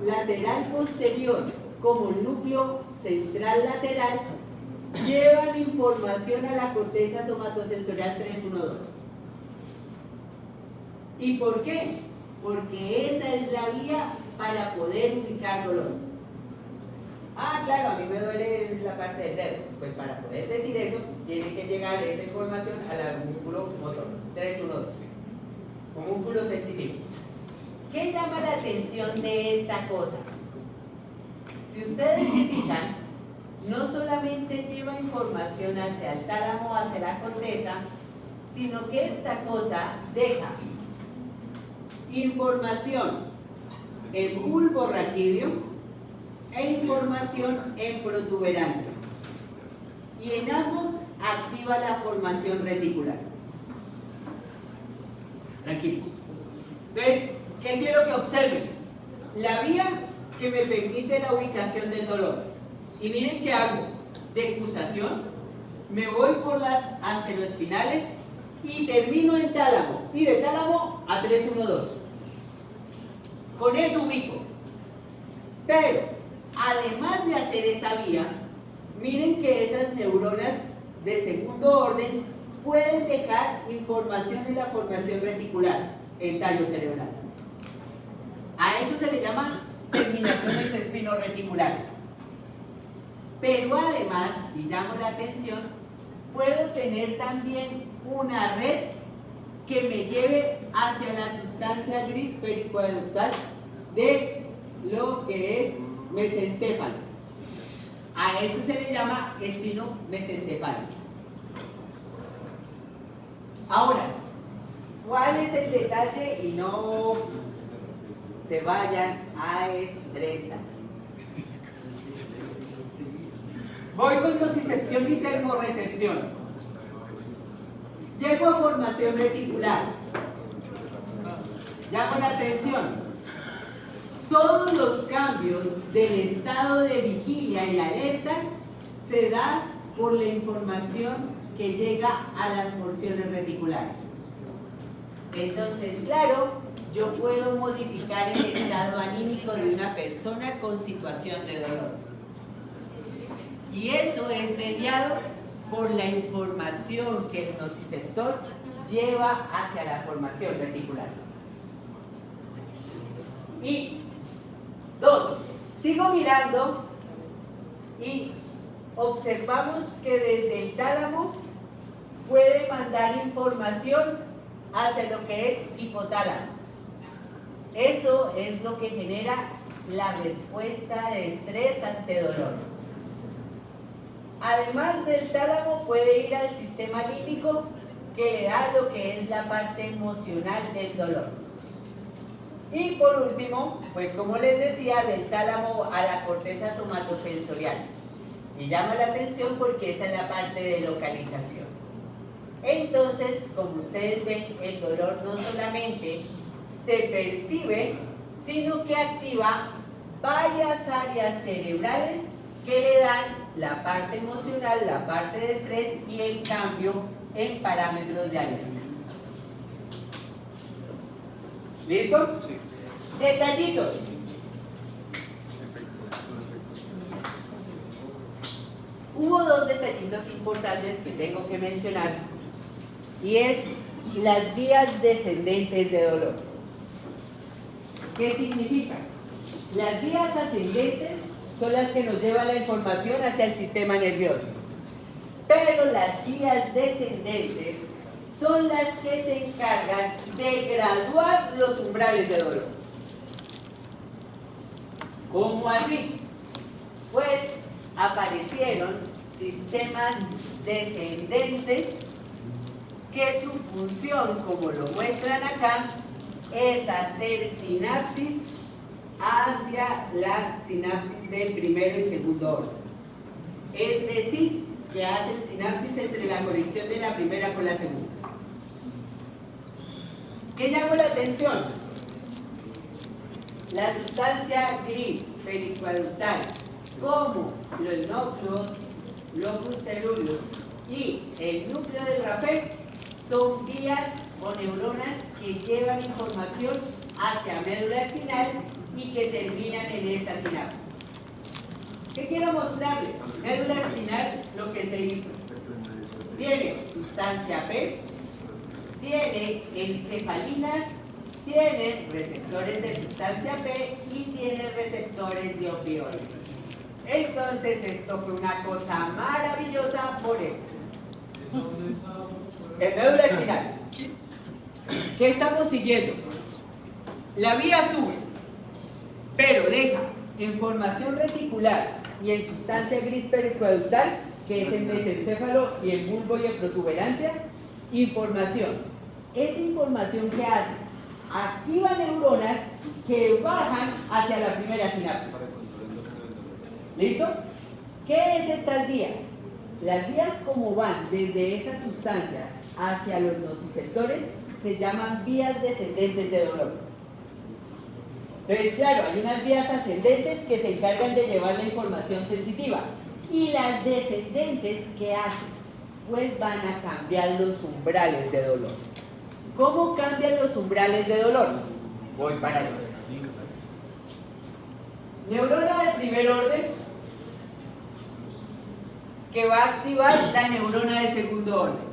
lateral posterior como el núcleo central lateral, llevan información a la corteza somatosensorial 312. ¿Y por qué? Porque esa es la vía para poder ubicar dolor. Ah, claro, a mí me duele la parte del dedo. Pues para poder decir eso, tiene que llegar esa información al músculo motor 312, un músculo sensitivo. ¿Qué llama la atención de esta cosa? Si ustedes se fijan, no solamente lleva información hacia el tálamo, hacia la corteza, sino que esta cosa deja información en bulbo raquídeo e información en protuberancia. Y en ambos activa la formación reticular. Tranquilos. Entonces, ¿qué quiero que observen? La vía que me permite la ubicación del dolor. Y miren qué hago. Decusación, me voy por las anteroespinales y termino en tálamo. Y de tálamo a 312. Con eso ubico. Pero, además de hacer esa vía, miren que esas neuronas de segundo orden pueden dejar información en la formación reticular en tallo cerebral. A eso se le llama terminaciones espinoreticulares. Pero además, y llamo la atención, puedo tener también una red que me lleve hacia la sustancia gris pericoeductal de lo que es mesencéfalo. A eso se le llama espinomesencefálicas. Ahora, ¿cuál es el detalle? Y no se vayan a estresar. Voy con nocicepción y termorrecepción. Llego a formación reticular. Llamo la atención. Todos los cambios del estado de vigilia y alerta se dan por la información que llega a las porciones reticulares. Entonces, claro, yo puedo modificar el estado anímico de una persona con situación de dolor. Y eso es mediado por la información que el nociceptor lleva hacia la formación reticular. Y dos, sigo mirando y observamos que desde el tálamo puede mandar información hacia lo que es hipotálamo. Eso es lo que genera la respuesta de estrés ante dolor. Además del tálamo puede ir al sistema límbico, que le da lo que es la parte emocional del dolor. Y por último, pues como les decía, del tálamo a la corteza somatosensorial. Me llama la atención porque esa es la parte de localización. Entonces, como ustedes ven, el dolor no solamente se percibe, sino que activa varias áreas cerebrales que le dan la parte emocional, la parte de estrés y el cambio en parámetros de alerta. ¿Listo? Sí. Detallitos. Hubo dos detallitos importantes que tengo que mencionar y es las vías descendentes de dolor. ¿Qué significa? Las vías ascendentes son las que nos llevan la información hacia el sistema nervioso, pero las vías descendentes son las que se encargan de graduar los umbrales de dolor. ¿Cómo así? Pues aparecieron sistemas descendentes que su función, como lo muestran acá, es hacer sinapsis hacia la sinapsis del primero y segundo orden. Es decir, que hacen sinapsis entre la conexión de la primera con la segunda. ¿Qué llama la atención? La sustancia gris pericoeductal, como el núcleo, locus ceruleus y el núcleo del Rapé, son vías o neuronas que llevan información hacia médula espinal y que terminan en esa sinapsis. ¿Qué quiero mostrarles? Médula espinal, lo que se hizo. Tiene sustancia P, tiene encefalinas, tiene receptores de sustancia P y tiene receptores de opioides. Entonces esto fue una cosa maravillosa por esto. En médula espinal, ¿qué estamos siguiendo? La vía sube, pero deja en formación reticular y en sustancia gris pericoeductal, que es en mesencéfalo y en bulbo y en protuberancia, información. Esa información que hace, activa neuronas que bajan hacia la primera sinapsis. ¿Listo? ¿Qué es estas vías? Las vías como van desde esas sustancias hacia los nociceptores se llaman vías descendentes de dolor. Entonces, claro, hay unas vías ascendentes que se encargan de llevar la información sensitiva y las descendentes, ¿qué hacen? Pues van a cambiar los umbrales de dolor. ¿Cómo cambian los umbrales de dolor? Voy para allá. Neurona de primer orden que va a activar la neurona de segundo orden.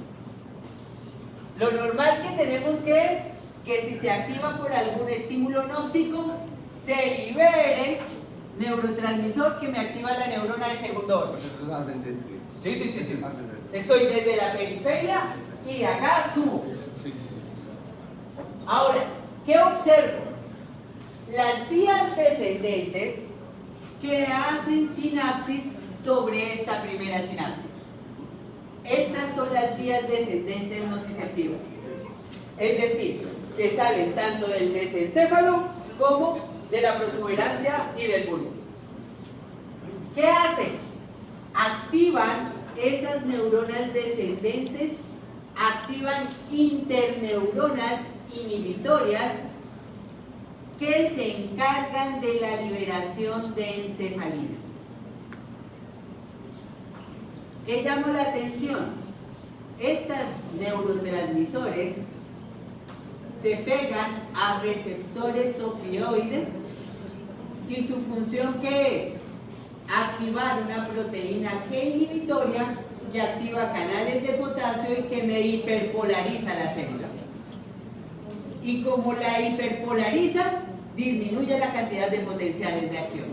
Lo normal que tenemos que es que si se activa por algún estímulo nóxico, se libere neurotransmisor que me activa la neurona de segundo orden. Pues eso es ascendente. Sí. Ascendente. Estoy desde la periferia y de acá subo. Sí. Ahora, ¿qué observo? Las vías descendentes que hacen sinapsis sobre esta primera sinapsis. Estas son las vías descendentes nociceptivas. Es decir, que salen tanto del mesencéfalo como de la protuberancia y del bulbo. ¿Qué hacen? Activan esas neuronas descendentes, activan interneuronas inhibitorias que se encargan de la liberación de encefalinas. ¿Qué llamó la atención? Estos neurotransmisores se pegan a receptores opioides y su función ¿qué es? Activar una proteína que inhibitoria que activa canales de potasio y que me hiperpolariza la célula. Y como la hiperpolariza, disminuye la cantidad de potenciales de acción.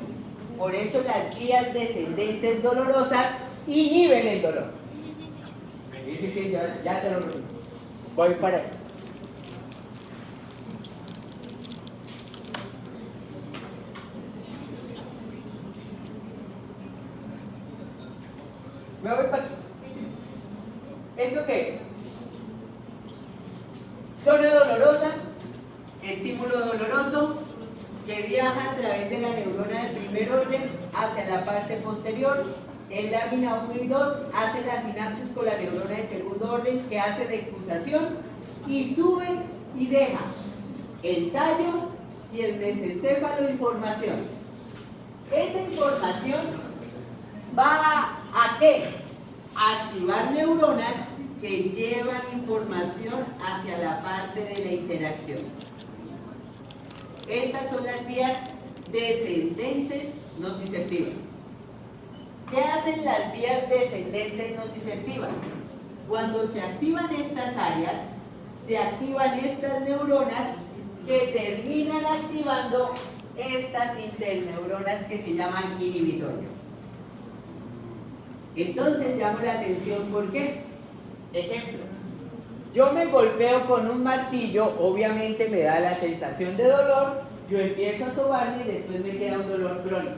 Por eso las vías descendentes dolorosas inhiben el dolor. Sí, ya te lo repito. Voy para allá. Me voy para aquí. ¿Esto qué es? Zona dolorosa, estímulo doloroso que viaja a través de la neurona de primer orden hacia la parte posterior. En lámina 1 y 2 hace la sinapsis con la neurona de segundo orden que hace decusación y sube y deja el tallo y el mesencéfalo información. Esa información va a ¿qué? A activar neuronas que llevan información hacia la parte de la interacción. Estas son las vías descendentes nociceptivas. ¿Qué hacen las vías descendentes nociceptivas? Cuando se activan estas áreas, se activan estas neuronas que terminan activando estas interneuronas que se llaman inhibitorias. Entonces llamo la atención, ¿por qué? Ejemplo, yo me golpeo con un martillo, obviamente me da la sensación de dolor, yo empiezo a sobarme y después me queda un dolor crónico.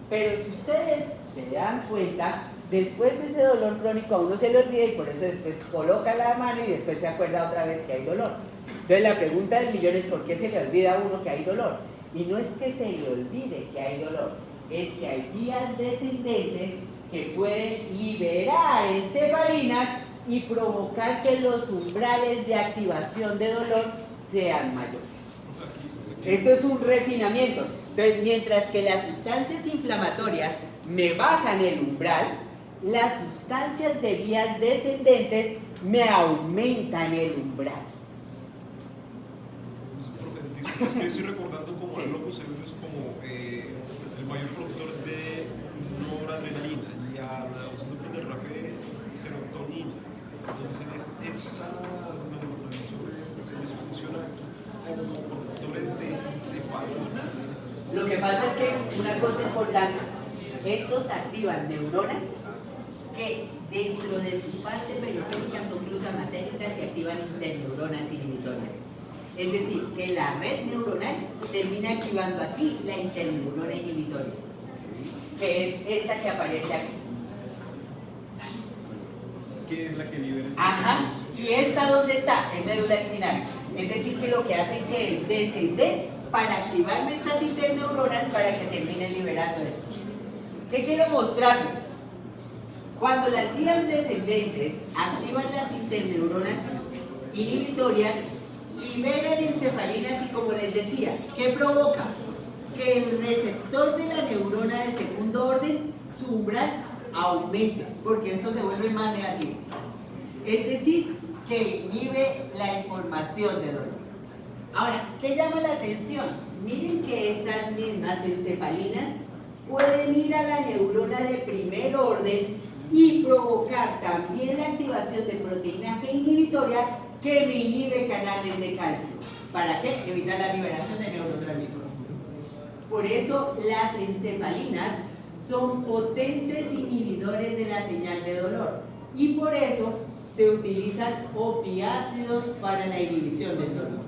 Pero si ustedes se dan cuenta, después ese dolor crónico a uno se le olvida y por eso después coloca la mano y después se acuerda otra vez que hay dolor. Entonces la pregunta del millón es ¿por qué se le olvida a uno que hay dolor? Y no es que se le olvide que hay dolor, es que hay vías descendentes que pueden liberar encefalinas y provocar que los umbrales de activación de dolor sean mayores. Eso es un refinamiento. Entonces, mientras que las sustancias inflamatorias me bajan el umbral, las sustancias de vías descendentes me aumentan el umbral. Es que estoy recordando como Sí. el locus coeruleus como el mayor productor de noradrenalina y a los núcleos de Rafe serotonina. Entonces, estas neurotransmisores funcionan como productores de encefalinas. Lo que pasa es que una cosa importante, estos activan neuronas que dentro de su parte periférica son glutamatéricas y activan interneuronas inhibitorias. Es decir, que la red neuronal termina activando aquí la interneurona inhibitoria, que es esta que aparece aquí. ¿Qué es la que libera? Ajá, ¿y esta dónde está? En médula espinal. Es decir, que lo que hacen que es descender para activar estas interneuronas para que terminen liberando esto. ¿Qué quiero mostrarles? Cuando las vías descendentes activan las interneuronas inhibitorias, liberan encefalinas y, como les decía, ¿qué provoca? Que el receptor de la neurona de segundo orden, su umbral aumenta, porque eso se vuelve más negativo. Es decir, que inhibe la información de dolor. Ahora, ¿qué llama la atención? Miren que estas mismas encefalinas pueden ir a la neurona de primer orden y provocar también la activación de proteína G inhibitoria que me inhibe canales de calcio. ¿Para qué? Evitar la liberación de neurotransmisores. Por eso las encefalinas son potentes inhibidores de la señal de dolor y por eso se utilizan opiácidos para la inhibición del dolor.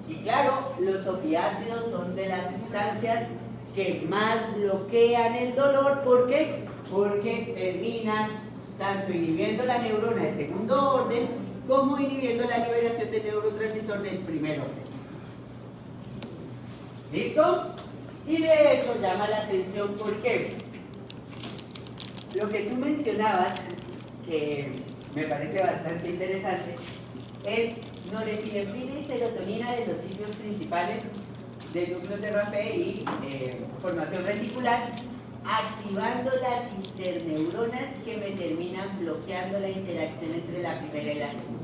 Y claro, los opiácidos son de las sustancias que más bloquean el dolor. ¿Por qué? Porque terminan tanto inhibiendo la neurona de segundo orden como inhibiendo la liberación del neurotransmisor del primer orden. ¿Listo? Y de hecho llama la atención porque lo que tú mencionabas, que me parece bastante interesante, es norepinefrina y serotonina de los sitios principales del núcleo de Rafe y formación reticular, activando las interneuronas que me terminan bloqueando la interacción entre la primera y la segunda.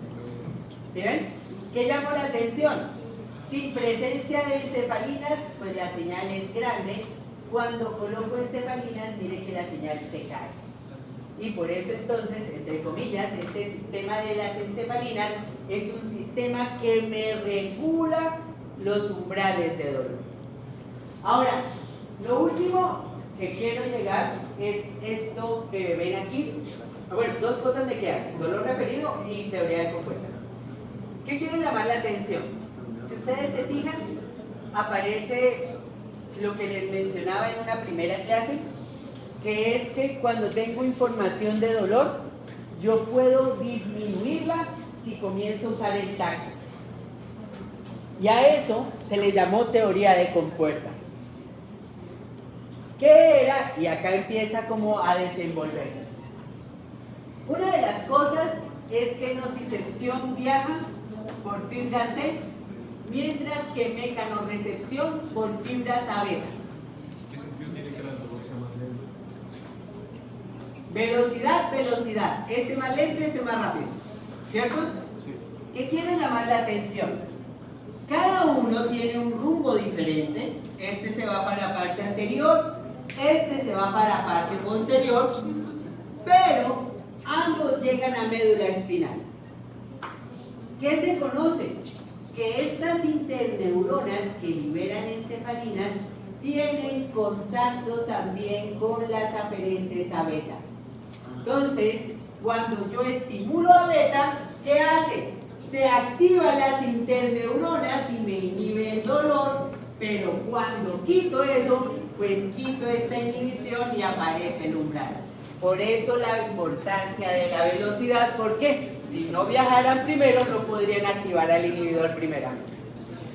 ¿Sí ven? ¿Qué llamó la atención? Sin presencia de encefalinas, pues la señal es grande. Cuando coloco encefalinas, miren que la señal se cae. Y por eso entonces, entre comillas, este sistema de las encefalinas es un sistema que me regula los umbrales de dolor. Ahora, lo último que quiero llegar es esto que ven aquí. Bueno, dos cosas me quedan: dolor referido y teoría de compuerta. ¿Qué quiero llamar la atención? Si ustedes se fijan, aparece lo que les mencionaba en una primera clase, que es que cuando tengo información de dolor, yo puedo disminuirla si comienzo a usar el tacto. Y a eso se le llamó teoría de compuerta. ¿Qué era? Y acá empieza como a desenvolverse. Una de las cosas es que nocicepción viaja por fibra C, mientras que mecanorrecepción por fibras A beta. ¿Qué sentido tiene que la dolor sea más lento? Velocidad, velocidad. Este más lento, este más rápido. ¿Cierto? Sí. ¿Qué quiero llamar la atención? Cada uno tiene un rumbo diferente. Este se va para la parte anterior, este se va para la parte posterior, pero ambos llegan a médula espinal. ¿Qué se conoce? Que estas interneuronas que liberan encefalinas tienen contacto también con las aferentes a beta. Entonces, cuando yo estimulo a beta, ¿qué hace? Se activan las interneuronas y me inhibe el dolor, pero cuando quito eso, pues quito esta inhibición y aparece el umbral. Por eso la importancia de la velocidad, porque si no viajaran primero, no podrían activar al inhibidor primeramente.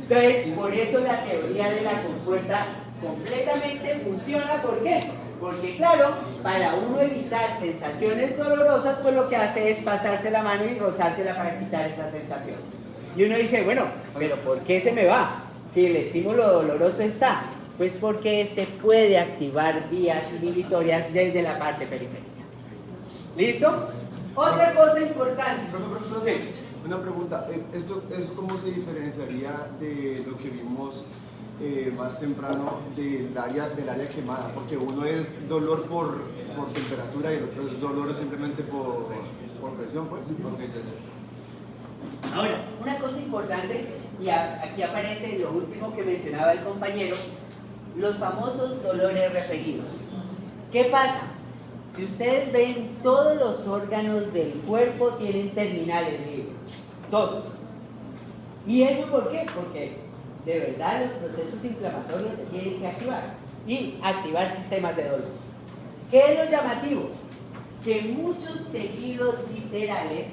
Entonces, por eso la teoría de la compuerta completamente funciona. ¿Por qué? Porque claro, para uno evitar sensaciones dolorosas, pues lo que hace es pasarse la mano y rozársela para quitar esa sensación. Y uno dice, bueno, pero ¿por qué se me va? Si el estímulo doloroso está, pues porque este puede activar vías inhibitorias desde la parte periférica. ¿Listo? Otra cosa importante. Profe, Sí. Una pregunta, ¿eso cómo se diferenciaría de lo que vimos más temprano del área quemada? Porque uno es dolor por temperatura y el otro es dolor simplemente por presión, pues. Okay, ya. Ahora, una cosa importante, y aquí aparece lo último que mencionaba el compañero, los famosos dolores referidos. ¿Qué pasa? Si ustedes ven, todos los órganos del cuerpo tienen terminales libres, todos. ¿Y eso por qué? Porque de verdad los procesos inflamatorios se tienen que activar y activar sistemas de dolor. ¿Qué es lo llamativo? Que muchos tejidos viscerales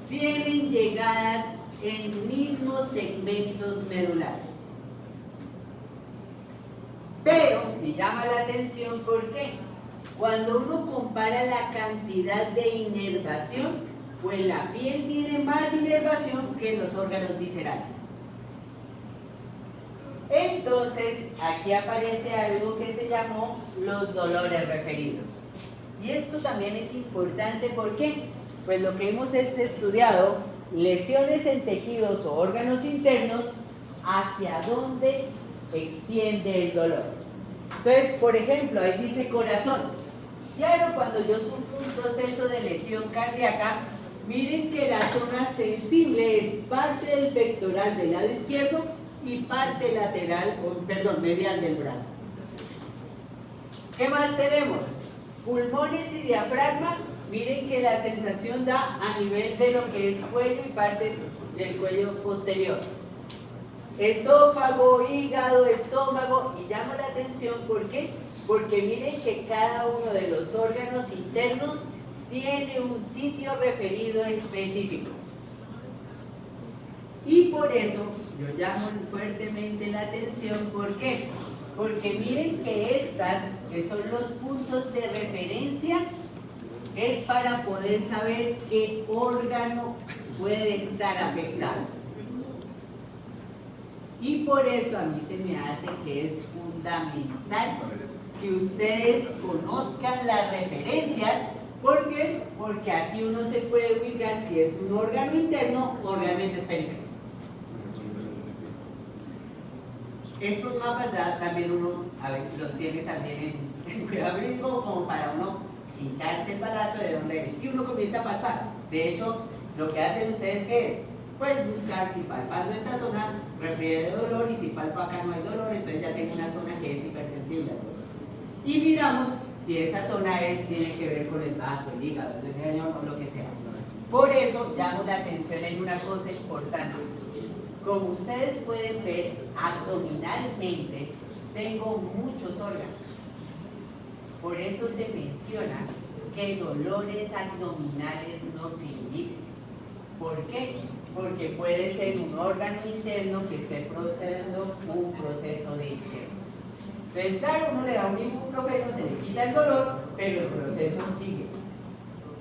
tienen llegadas en mismos segmentos medulares. Pero me llama la atención, ¿por qué? Cuando uno compara la cantidad de inervación, pues la piel tiene más inervación que los órganos viscerales. Entonces, aquí aparece algo que se llamó los dolores referidos. Y esto también es importante, ¿por qué? Pues lo que hemos es estudiado lesiones en tejidos o órganos internos, hacia dónde extiende el dolor. Entonces, por ejemplo, ahí dice corazón. Claro, cuando yo sufro un proceso de lesión cardíaca, miren que la zona sensible es parte del pectoral del lado izquierdo y parte lateral, medial del brazo. ¿Qué más tenemos? Pulmones y diafragma. Miren que la sensación da a nivel de lo que es cuello y parte del cuello posterior. Esófago, hígado, estómago, y llama la atención, ¿por qué? Porque miren que cada uno de los órganos internos tiene un sitio referido específico. Y por eso yo llamo fuertemente la atención, ¿por qué? Porque miren que estas, que son los puntos de referencia, es para poder saber qué órgano puede estar afectado. Y por eso a mí se me hace que es fundamental que ustedes conozcan las referencias. ¿Por qué? Porque así uno se puede ubicar si es un órgano interno o realmente es periférico. Estos mapas ya también uno los tiene también en cuidado clínico, como para uno quitarse el balazo de dónde es. Y uno comienza a palpar. De hecho, lo que hacen ustedes, ¿qué es? Pues buscar si palpando esta zona refiere dolor, y si palpo acá no hay dolor, entonces ya tengo una zona que es hipersensible al dolor. Y miramos si esa zona tiene que ver con el vaso, el hígado, el riñón o lo que sea. Por eso llamo la atención en una cosa importante. Como ustedes pueden ver, abdominalmente tengo muchos órganos. Por eso se menciona que dolores abdominales no se inhiben. ¿Por qué? Porque puede ser un órgano interno que esté procediendo un proceso de isquemia. Entonces, claro, uno le da un ibuprofeno, se le quita el dolor, pero el proceso sigue.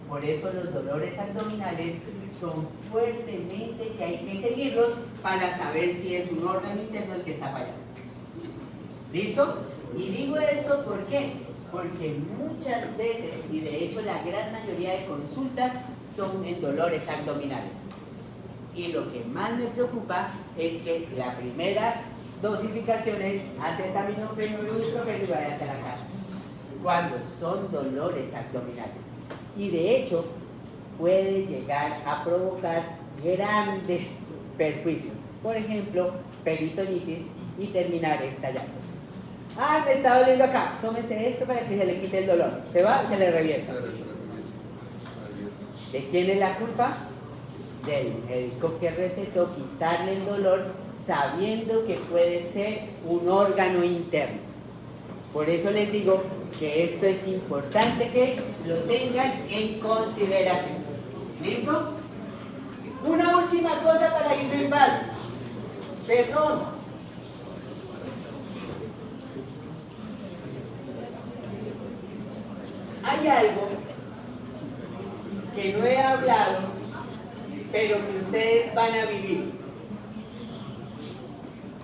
Por eso los dolores abdominales son fuertemente que hay que seguirlos para saber si es un órgano interno el que está fallando. ¿Listo? Y digo esto ¿por qué? Porque muchas veces, y de hecho la gran mayoría de consultas, son en dolores abdominales. Y lo que más me preocupa es que la primera dosificación es acetaminofén o ibuprofeno y vaya hacia la casa, cuando son dolores abdominales. Y de hecho, puede llegar a provocar grandes perjuicios. Por ejemplo, peritonitis y terminar estallándose. Ah, me está doliendo acá, tómese esto para que se le quite el dolor. Se va, se le revienta. ¿De quién es la culpa? Del médico que recetó quitarle el dolor sabiendo que puede ser un órgano interno. Por eso les digo que esto es importante que lo tengan en consideración. ¿Listo? Una última cosa para irme en paz. Perdón. Hay algo que no he hablado, pero que ustedes van a vivir.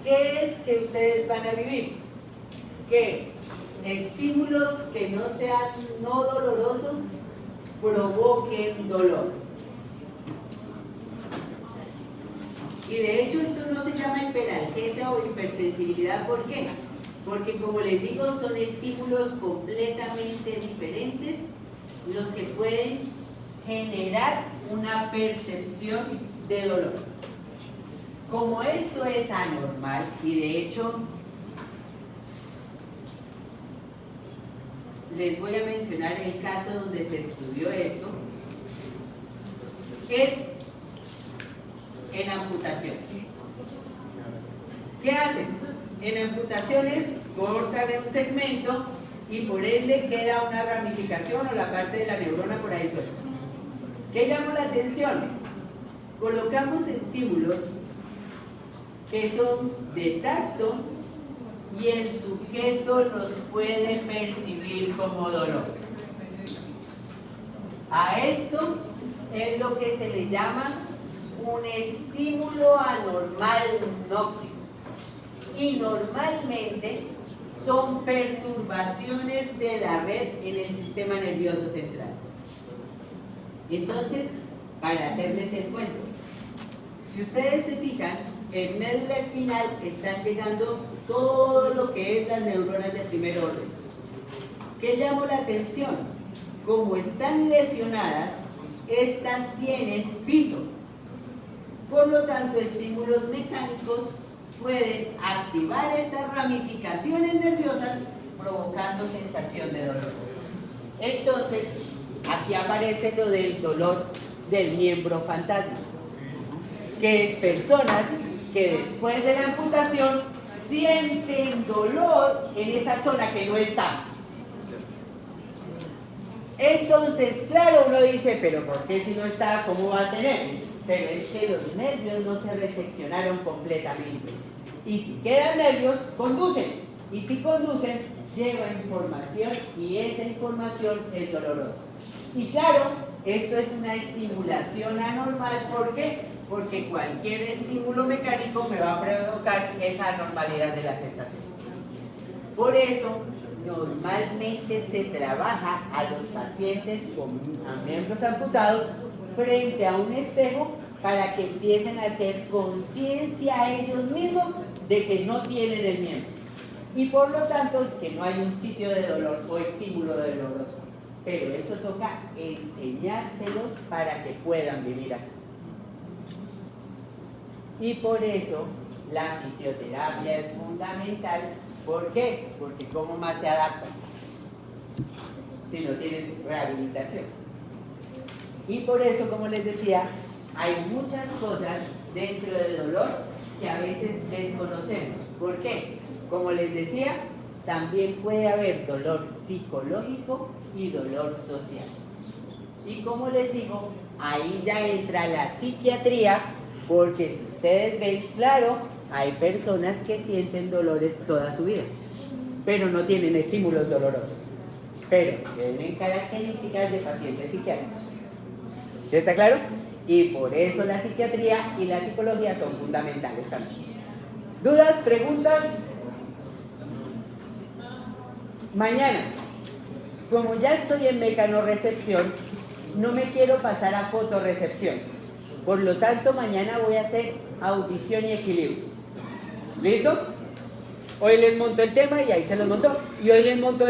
¿Qué es que ustedes van a vivir? Que estímulos que no sean no dolorosos provoquen dolor. Y de hecho esto no se llama hiperalgesia o hipersensibilidad. ¿Por qué? Porque como les digo, son estímulos completamente diferentes los que pueden generar una percepción de dolor. Como esto es anormal, y de hecho les voy a mencionar el caso donde se estudió esto, es en amputaciones. ¿Qué hacen? En amputaciones cortan un segmento y por ende queda una ramificación o la parte de la neurona por ahí suelta. ¿Qué llamó la atención? Colocamos estímulos que son de tacto y el sujeto los puede percibir como dolor. A esto es lo que se le llama un estímulo anormal nóxico. Y normalmente son perturbaciones de la red en el sistema nervioso central. Entonces, para hacerles el cuento, si ustedes se fijan, en médula espinal están llegando todo lo que es las neuronas del primer orden. ¿Qué llamó la atención? Como están lesionadas, estas tienen piso. Por lo tanto, estímulos mecánicos pueden activar estas ramificaciones nerviosas provocando sensación de dolor. Entonces, aquí aparece lo del dolor del miembro fantasma, que es personas que después de la amputación sienten dolor en esa zona que no está. Entonces, claro, uno dice, pero ¿por qué si no está, cómo va a tener? Pero es que los nervios no se reseccionaron completamente. Y si quedan nervios, conducen. Y si conducen, lleva información y esa información es dolorosa. Y claro, esto es una estimulación anormal. ¿Por qué? Porque cualquier estímulo mecánico me va a provocar esa anormalidad de la sensación. Por eso, normalmente se trabaja a los pacientes con miembros amputados frente a un espejo para que empiecen a hacer conciencia a ellos mismos de que no tienen el miembro y por lo tanto que no hay un sitio de dolor o estímulo doloroso. Pero eso toca enseñárselos para que puedan vivir así. Y por eso la fisioterapia es fundamental. ¿Por qué? Porque ¿cómo más se adaptan si no tienen rehabilitación? Y por eso, como les decía, hay muchas cosas dentro del dolor que a veces desconocemos. ¿Por qué? Como les decía, también puede haber dolor psicológico y dolor social. Y como les digo, ahí ya entra la psiquiatría, porque si ustedes ven, claro, hay personas que sienten dolores toda su vida, pero no tienen estímulos dolorosos, pero tienen características de pacientes psiquiátricos. ¿Sí está claro? Y por eso la psiquiatría y la psicología son fundamentales también. ¿Dudas? ¿Preguntas? Mañana, como ya estoy en mecanorrecepción, no me quiero pasar a fotorrecepción. Por lo tanto, mañana voy a hacer audición y equilibrio. ¿Listo? Hoy les monto el tema y ahí se los montó. Y hoy les monto